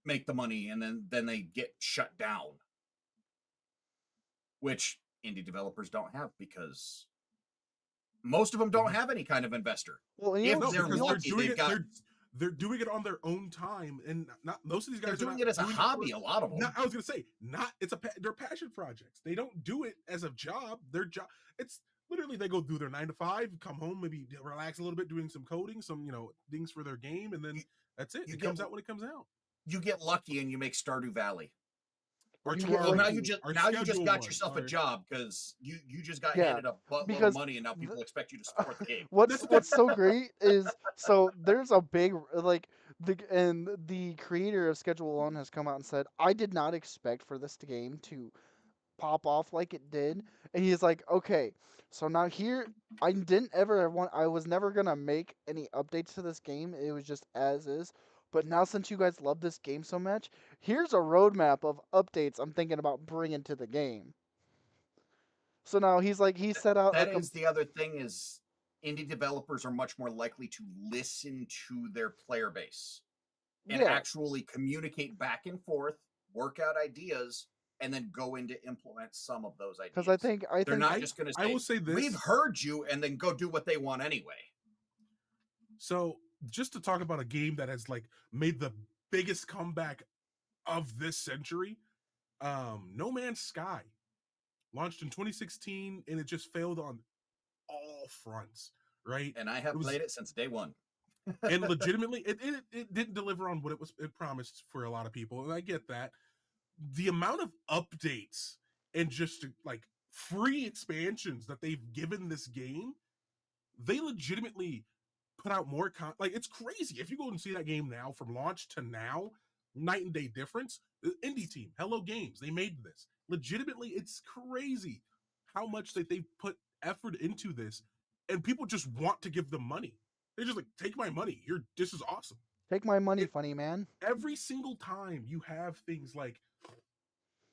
make the money and then they get shut down, which indie developers don't have because most of them don't have any kind of investor. well, If No, they're because they're lucky, doing they've it. got They're doing it on their own time, and not most of these they're guys are doing not it as a doing it for. hobby. A lot of Not, them. I was gonna say, not it's they're passion projects. They don't do it as a job. Their job, it's literally they go do their 9 to 5, come home, maybe relax a little bit, doing some coding, some things for their game, and then You, that's it. you It get comes out when it comes out. you get lucky and you make Stardew Valley. Our you two get Well, our now you lucky. just our now you just schedule got one. yourself a job because you just got Yeah, handed a buttload of because money and now people expect you to support the game. what's That's okay. what's so great is so there's a big like the creator of Schedule One has come out and said I did not expect for this game to pop off like it did, and he's like, okay, so now here I didn't ever want I was never gonna make any updates to this game. It was just as is. But now since you guys love this game so much, here's a roadmap of updates I'm thinking about bringing to the game. So now he's like he set out That is the other thing is indie developers are much more likely to listen to their player base and yeah, actually communicate back and forth, work out ideas, and then go in to implement some of those because ideas. I They're think not I just going to I will say, say "We've this. heard you," and then go do what they want anyway. So just to talk about a game that has like made the biggest comeback of this century, No Man's Sky launched in 2016 and it just failed on all fronts, right? And I It have was played it since day one. and legitimately it didn't deliver on what it promised for a lot of people, and I get that. The amount of updates and just like free expansions that they've given this game, they legitimately put out more like it's crazy. If you go and see that game now from launch to now, night and day difference. The indie team, Hello Games, they made this. Legitimately, it's crazy how much that they put effort into this, and people just want to give them money. They're just like, take my money. This is awesome. take my money, It funny man. every single time you have things like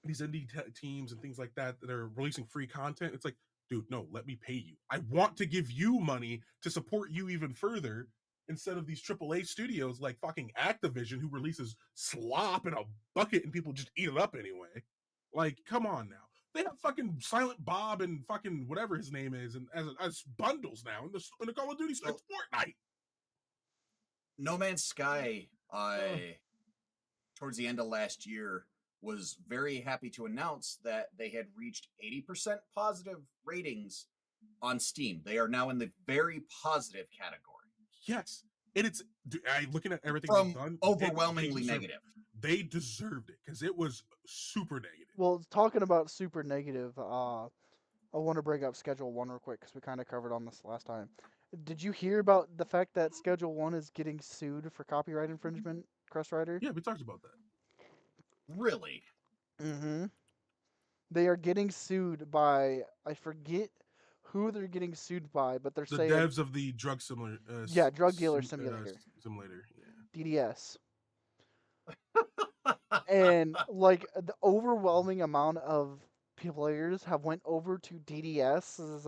these indie teams and things like that that are releasing free content, it's like, dude, no, let me pay you. I want to give you money to support you even further instead of these AAA studios like fucking Activision who releases slop in a bucket and people just eat it up anyway. Like, come on now. They have fucking Silent Bob and fucking whatever his name is, and as bundles now in the Call of Duty. It's Fortnite. No Man's Sky, Ugh. towards the end of last year, was very happy to announce that they had reached 80% positive ratings on Steam. They are now in the very positive category Yes, and it's looking at everything they've from done. They overwhelmingly deserved negative. it. They deserved it because it was super negative. Well, talking about super negative, I want to bring up Schedule One real quick because we kind of covered on this last time. Did you hear about the fact that Schedule One is getting sued for copyright infringement, Crest Rider? Yeah, we talked about that. Really? Mm-hmm. They are getting sued by I forget who they're getting sued by, but they're The saying devs of the drug yeah, drug dealer simulator, simulator. Yeah, DDS. And like the overwhelming amount of players have went over to DDS's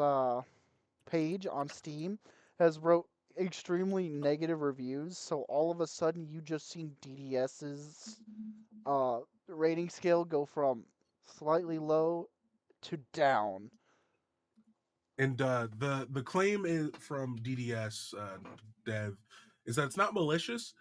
page on Steam has wrote extremely negative reviews. So all of a sudden, you just seen DDS's rating scale go from slightly low to down. and the claim is from DDS dev is that it's not malicious.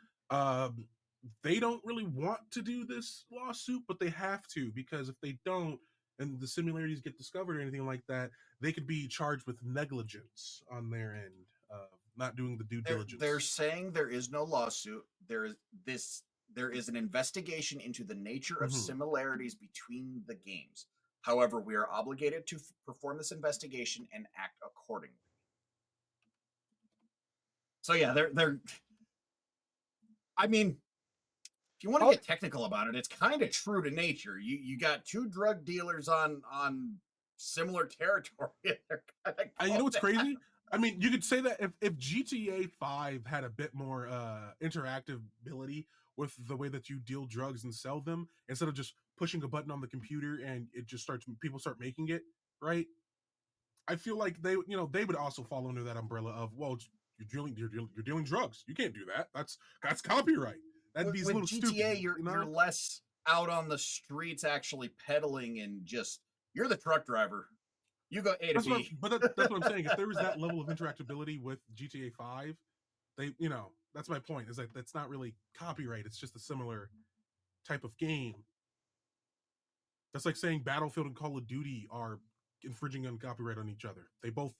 They don't really want to do this lawsuit, but they have to because if they don't, and the similarities get discovered or anything like that, they could be charged with negligence on their end of not doing the due They're diligence. saying there is no lawsuit. There is an investigation into the nature of Hmm. similarities between the games. However, we are obligated to perform this investigation and act accordingly. So yeah, they're I mean, if you want to How get technical about it, it's kind of true to nature. You got two drug dealers on similar territory. They're kind of You know going what's crazy? I mean, you could say that if GTA 5 had a bit more interactive ability with the way that you deal drugs and sell them, instead of just pushing a button on the computer and it just starts, people start making it, right? I feel like they would also fall under that umbrella of, well, you're dealing drugs. You can't do that. That's copyright. That'd be a with little stupid, GTA, you you're know. less out on the streets actually pedaling and just you're the truck driver. You go A to That's what B. that's what I'm saying. If there was that level of interactability with GTA 5, that's my point. Is that that's not really copyright. It's just a similar type of game. That's like saying Battlefield and Call of Duty are infringing on copyright on each other. They both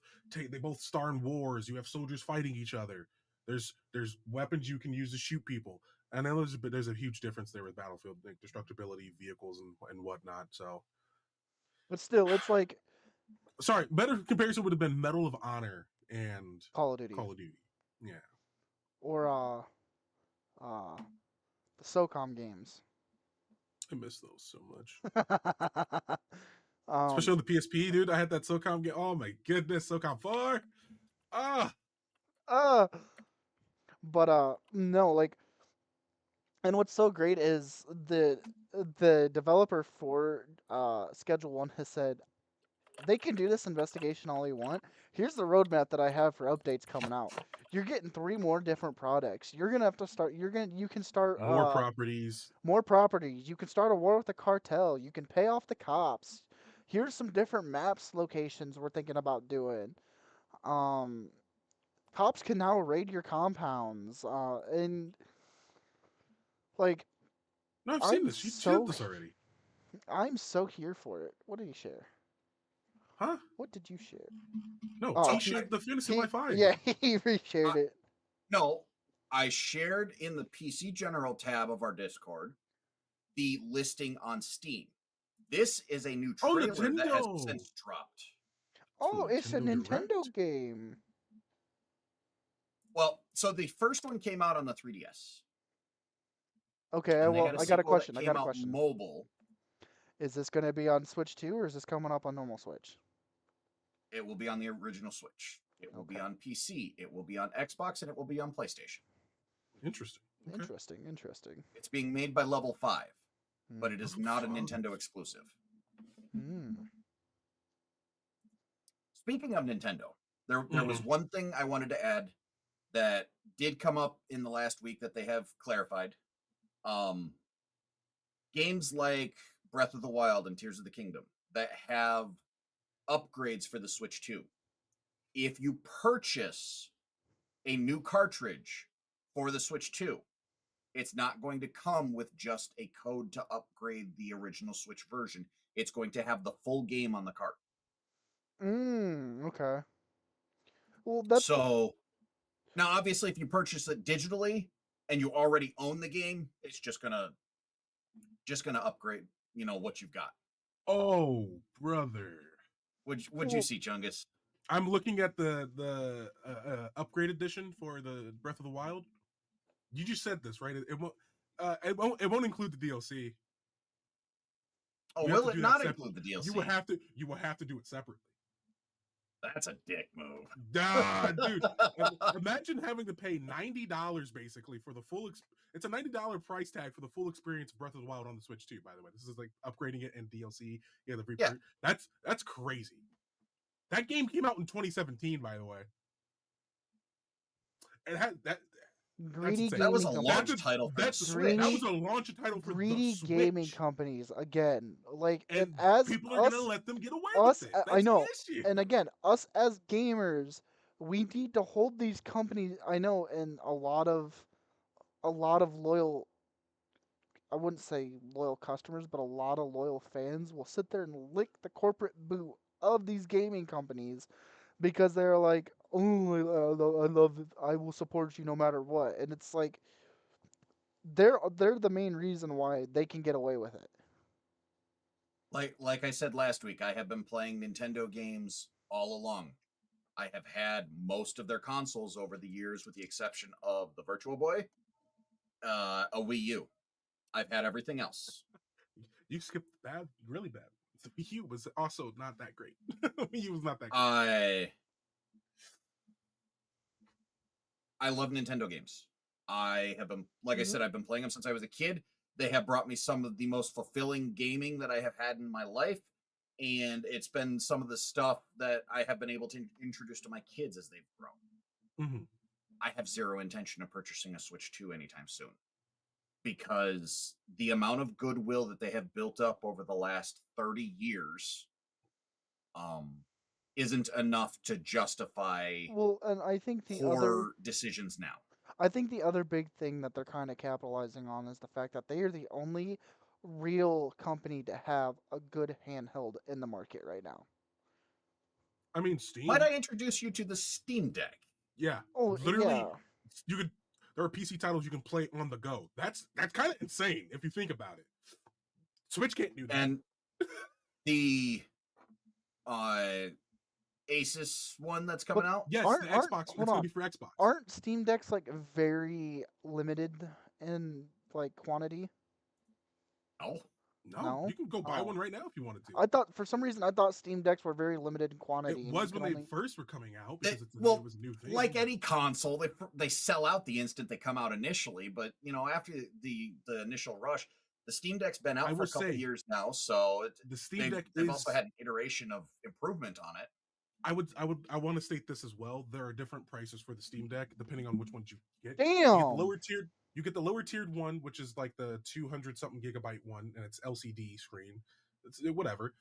star in wars. You have soldiers fighting each other. There's weapons you can use to shoot people. And then there's a huge difference there with Battlefield, like destructibility, vehicles, and whatnot. So but still, it's like sorry, better comparison would have been Medal of Honor and Call of Duty Call of Duty. Yeah, or the SOCOM games. I miss those so much. um Especially on the PSP, dude. I had that SOCOM game. Oh my goodness, SOCOM 4. Ah, uh but no, like, and what's so great is the developer for Schedule 1 has said they can do this investigation all you want. Here's the roadmap that I have for updates coming out. You're getting 3 more different products. You're gonna have to start. You can start more properties. more properties. You can start a war with the cartel. You can pay off the cops. Here's some different maps locations we're thinking about doing. Um, Cops can now raid your compounds. And like No, I've seen I'm this. She did so this already. I'm so here for it. What did he share? Huh? What did you share? No, Oh, he So shared the Fantasy he Life 5. yeah he reshared I, it. no, I shared in the PC General tab of our Discord the listing on Steam. This is a new Oh, trailer that has Nintendo. since dropped. To Oh, it's a Nintendo Nintendo Direct. game. Well, so the first one came out on the 3DS, Okay, and they well, had a I got a sequel that question. I got came a out question. mobile. Is this going to be on Switch 2 or is this coming up on normal Switch? It will be on the original Switch. It will be Okay. on PC. It will be on Xbox, and it will be on PlayStation. Interesting. Okay. Interesting. It's being made by Level 5, but Hmm. it is Level not a 5. Nintendo exclusive. Hmm. Speaking of Nintendo, there was Mm-hmm. one thing I wanted to add that did come up in the last week that they have clarified. Um, Games like Breath of the Wild and Tears of the Kingdom that have upgrades for the Switch 2. If you purchase a new cartridge for the Switch 2, it's not going to come with just a code to upgrade the original Switch version. It's going to have the full game on the cart. Okay. Well, that's So now, obviously, if you purchase it digitally and you already own the game, it's just gonna upgrade, what you've got. Oh, brother. Would you well, see, Chungus? I'm looking at the upgrade edition for the Breath of the Wild. You just said this, right? It won't include the DLC. Oh, You have will to it do that not separate. include the You will DLC? have to you will have to do it separately. That's a dick move. Dude. Imagine having to pay $90 basically for the full. It's a $90 price tag for the full experience of Breath of the Wild on the Switch too. By the way, this is like upgrading it and DLC. Yeah, the Yeah, report. That's crazy. That game came out in 2017, by the way. It had that. That's greedy insane. that was gaming a That's launch companies. a title for the that was Greedy Switch. a launch title for the greedy gaming Switch, companies again. Like, and and as people are gonna let them get away with us it. I That's the know, issue. and again, us as gamers, we need to hold these companies. I know, and a lot of loyal, I wouldn't say loyal customers, but a lot of loyal fans will sit there and lick the corporate boot of these gaming companies because they're like, oh, I love it. I will support you no matter what. And it's like they're the main reason why they can get away with it. Like I said last week, I have been playing Nintendo games all along. I have had most of their consoles over the years, with the exception of the Virtual Boy, a Wii U. I've had everything else. You skipped bad, really bad. The Wii U was also not that great. Wii U was not that great. I love Nintendo games. I have been, like I Mhm. said, I've been playing them since I was a kid. They have brought me some of the most fulfilling gaming that I have had in my life, and it's been some of the stuff that I have been able to introduce to my kids as they've grown. Mm-hmm. I have zero intention of purchasing a Switch 2 anytime soon, because the amount of goodwill that they have built up over the last 30 years um, isn't enough to justify Well, and poor decisions now. I think the other big thing that they're kind of capitalizing on is the fact that they are the only real company to have a good handheld in the market right now. I mean, Might Steam. I introduce you to the Steam Deck? Yeah, Oh, literally, yeah. you could. There are PC titles you can play on the go. That's kind of insane if you think about it. Switch can't do that. And the uh, Asus one that's But coming out? Yes, the aren't Xbox. hold It's gonna on. be for Xbox. Aren't Steam Decks like very limited in like quantity? No. No, No? you can go buy Oh. one right now if you wanted to. I thought for some reason I thought Steam Decks were very limited in It quantity and you was could when they only first were coming out They, because it well, was a new thing. like any console, they sell out the instant they come out initially, but you know, after the initial rush, the Steam Deck's been I out for will a couple say years now, so the Steam they've Deck they've also is. had an iteration of improvement on it. I want to state this as well. There are different prices for the Steam Deck depending on which ones you get. You get the Damn. lower tiered. You get the lower tiered one, which is like the 200 something gigabyte one, and it's LCD screen. It's whatever.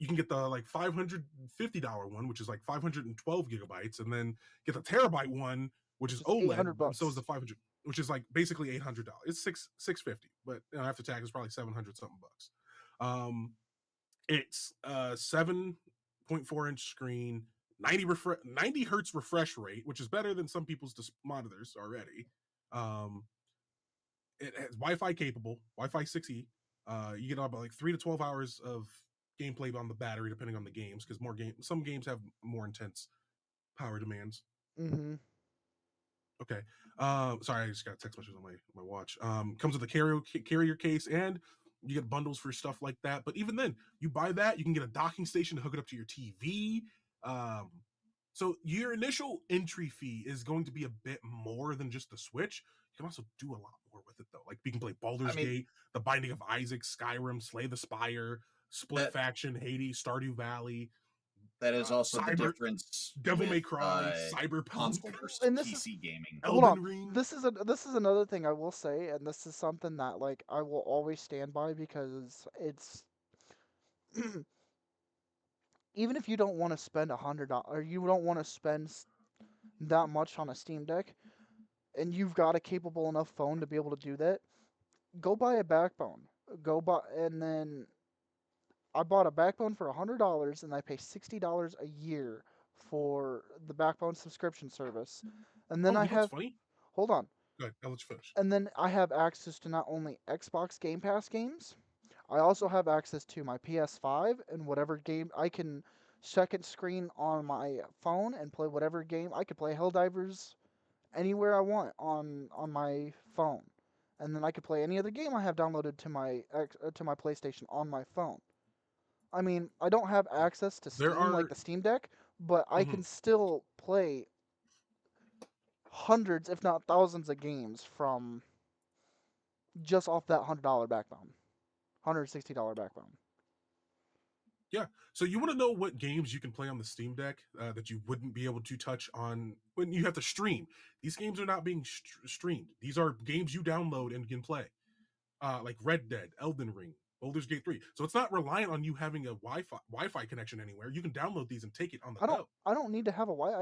You can get the like $550 one, which is like 512 gigabytes, and then get the terabyte one, which is Just eight OLED, hundred and so is the bucks. 500, which is like basically $800. It's 650, but you know, after tax, it's probably 700 something bucks. Um, it's 7.4-inch screen, 90 hertz refresh rate, which is better than some people's monitors already. Um, it has Wi-Fi capable, Wi-Fi 6E. You get about like 3 to 12 hours of gameplay on the battery, depending on the games, because some games have more intense power demands. Mm-hmm. Okay. Sorry, I just got text messages on my watch. Comes with a carrier case, and you get bundles for stuff like that. But even then, you buy that, you can get a docking station to hook it up to your TV. Um, so your initial entry fee is going to be a bit more than just the Switch. You can also do a lot more with it though. Like you can play I Baldur's mean, Gate, The Binding of Isaac, Skyrim, Slay the Spire, Split that Faction, Hades, Stardew Valley, that is also the Cyber, difference Devil May with Cry, Cyberpunk, console versus And this is PC gaming. hold on. Elden Ring. This is another thing I will say, and this is something that like I will always stand by because it's even if you don't want to spend $100 or you don't want to spend that much on a Steam Deck, and you've got a capable enough phone to be able to do that, go buy a backbone. Go buy, and then I bought a backbone for $100, and I pay $60 a year for the backbone subscription service, and then Oh, I you know what's have funny? hold on, Go ahead. I'll let you finish. and then I have access to not only Xbox Game Pass games, I also have access to my PS5 and whatever game I can second screen on my phone and play whatever game. I could play Helldivers anywhere I want on my phone, and then I could play any other game I have downloaded to my PlayStation on my phone. I mean, I don't have access to There Steam like are the Steam Deck, but I mhm. can still play hundreds, if not thousands, of games from just off that $100 backbone, $160 backbone. Yeah. So you want to know what games you can play on the Steam Deck that you wouldn't be able to touch on when you have to stream. These games are not being streamed. These are games you download and can play, like Red Dead, Elden Ring, Baldur's Gate 3. So it's not reliant on you having a Wi-Fi connection anywhere. You can download these and take it on the go. I don't need to have a Wi.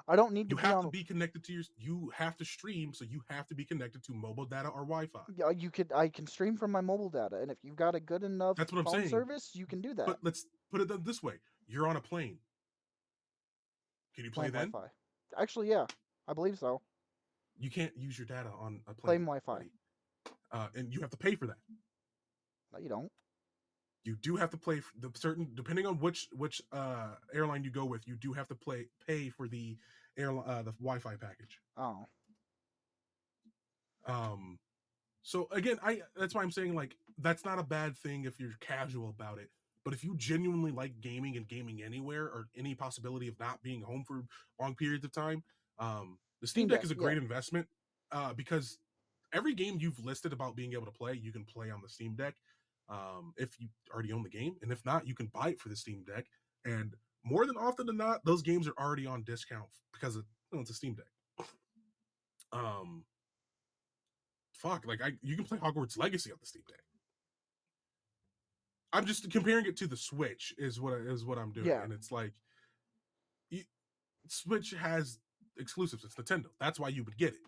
I don't need to You be have to on. be connected to your. You have to stream, so you have to be connected to mobile data or Wi-Fi. Yeah, I can stream from my mobile data, and if you've got a good enough That's what I'm phone saying. service, you can do that. But let's put it this way: you're on a plane. Can you play Plane then? Wi-Fi. Actually, yeah, I believe so. You can't use your data on a plane, Claim Wi-Fi. buddy. And you have to pay for that. No, you don't. You do have to pay the certain, depending on which airline you go with. You do have to pay for the the Wi-Fi package. Oh, Um, so again, that's why I'm saying like that's not a bad thing if you're casual about it. But if you genuinely like gaming and gaming anywhere or any possibility of not being home for long periods of time, the Steam Steam Deck Deck. is a Yeah. great investment because every game you've listed about being able to play, you can play on the Steam Deck if you already own the game, and if not, you can buy it for the Steam Deck. And more than often than not, those games are already on discount because it's a Steam Deck. Um, fuck, like you can play Hogwarts Legacy on the Steam Deck. I'm just comparing it to the Switch is what I'm doing, Yeah. and it's like Switch has exclusives. It's Nintendo. That's why you would get it.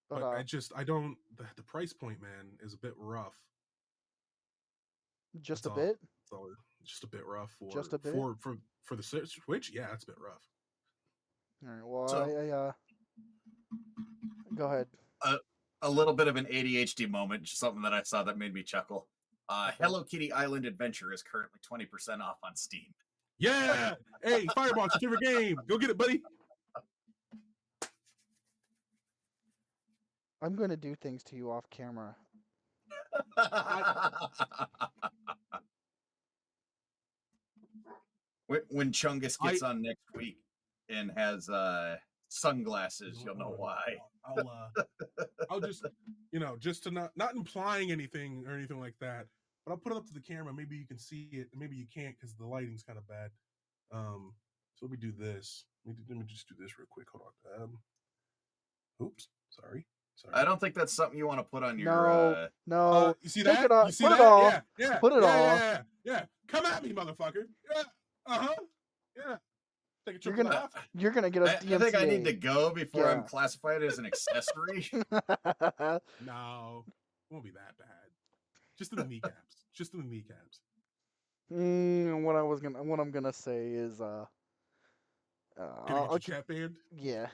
But I don't. The price point, man, is a bit rough. Just That's a all. bit. That's all. Just a bit rough for Just a bit. for the Switch. Yeah, it's a bit rough. All right. Well, So- go ahead. A little bit of an ADHD moment, just something that I saw that made me chuckle. Okay. Hello Kitty Island Adventure is currently 20% off on Steam. Yeah. Hey, Firebox, your favorite game. Go get it, buddy. I'm going to do things to you off camera. When Chungus gets on next week and has sunglasses, you'll know why. I'll just just to not implying anything or anything like that, but I'll put it up to the camera. Maybe you can see it, maybe you can't because the lighting's kind of bad. So let me do this. Let me just do this real quick. Hold on. Oops, sorry. I don't think that's something you want to put on your. No. You see Take that? it off. You see Put that? it off. Yeah. Put it off. Yeah. Come at me, motherfucker. Yeah. Yeah. Take a You're off. You're gonna get us DMCA. I think I need to go before I'm classified as an accessory. No, it won't be that bad. Just in the kneecaps. Just in the kneecaps. What I'm gonna say is Gonna get your chat banned? Yeah.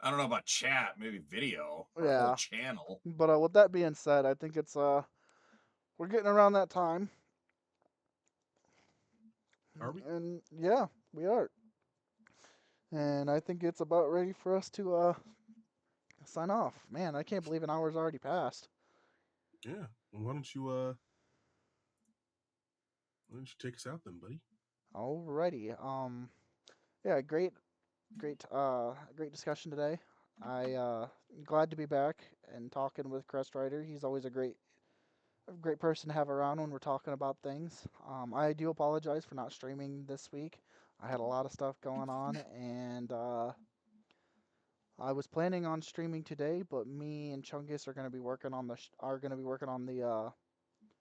I don't know about chat, maybe video or whole channel. But with that being said, I think it's we're getting around that time. Are we? And yeah, we are. And I think it's about ready for us to sign off. Man, I can't believe an hour's already passed. Yeah. Well, why don't you take us out then, buddy? Alrighty. Yeah, great discussion today. Glad to be back and talking with Crest Rider. He's always a great person to have around when we're talking about things. I do apologize for not streaming this week. I had a lot of stuff going on, and I was planning on streaming today, but me and Chungus are going to be working on the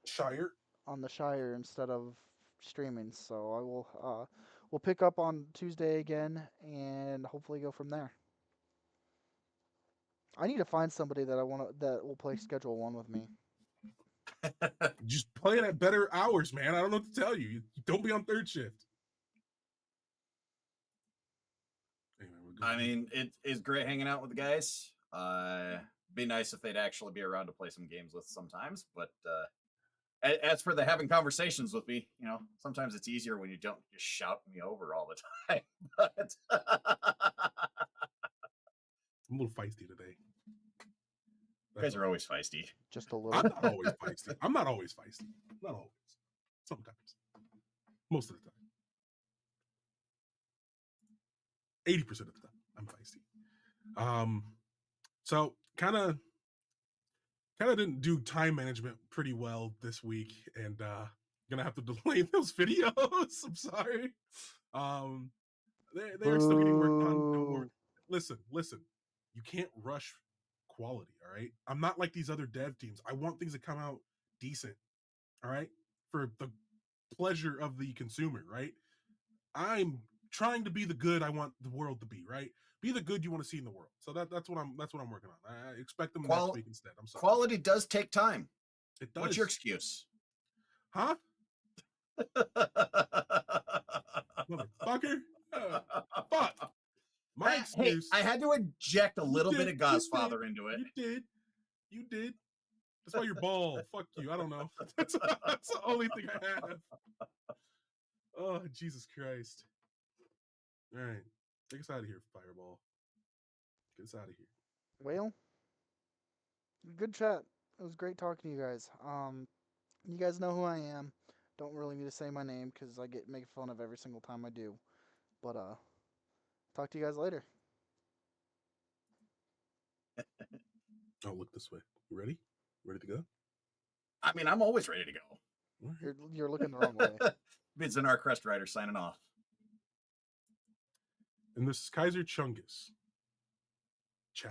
Shire Shire instead of streaming. So I will we'll pick up on Tuesday again and hopefully go from there. I need to find somebody that that will play Schedule 1 with me. Just playing at better hours, man. I don't know what to tell you. You don't be on third shift. Anyway, I mean, it is great hanging out with the guys. Be nice if they'd actually be around to play some games with sometimes. But as for the having conversations with me, sometimes it's easier when you don't just shout me over all the time. But I'm a little feisty today. You guys are always feisty. Just a little. I'm not always feisty. Not always. Sometimes. Most of the time. 80% of the time, I'm feisty. So kind of didn't do time management pretty well this week, and gonna have to delay those videos. I'm sorry. They're still getting worked on. Don't worry. Listen. You can't rush quality, all right? I'm not like these other dev teams. I want things to come out decent, all right? For the pleasure of the consumer, right? I'm trying to be the good I want the world to be, right? Be the good you want to see in the world. So that's what I'm working on. I expect them next week instead. I'm sorry. Quality does take time. It does. What's your excuse? Huh? motherfucker. Fuck. My Hey, excuse. I had to inject a little bit of Godfather into it. You did. That's why you're bald. Fuck you. I don't know. That's the only thing I have. Oh, Jesus Christ. All right. Take us out of here, Fireball. Get us out of here. Well, good chat. It was great talking to you guys. You guys know who I am. Don't really need to say my name because I get made fun of every single time I do. But talk to you guys later. Oh, look this way. You ready? Ready to go? I mean, I'm always ready to go. All right. You're looking the wrong way. Vincent R. Crest Rider signing off. And this is Kaiser Chungus. Ciao.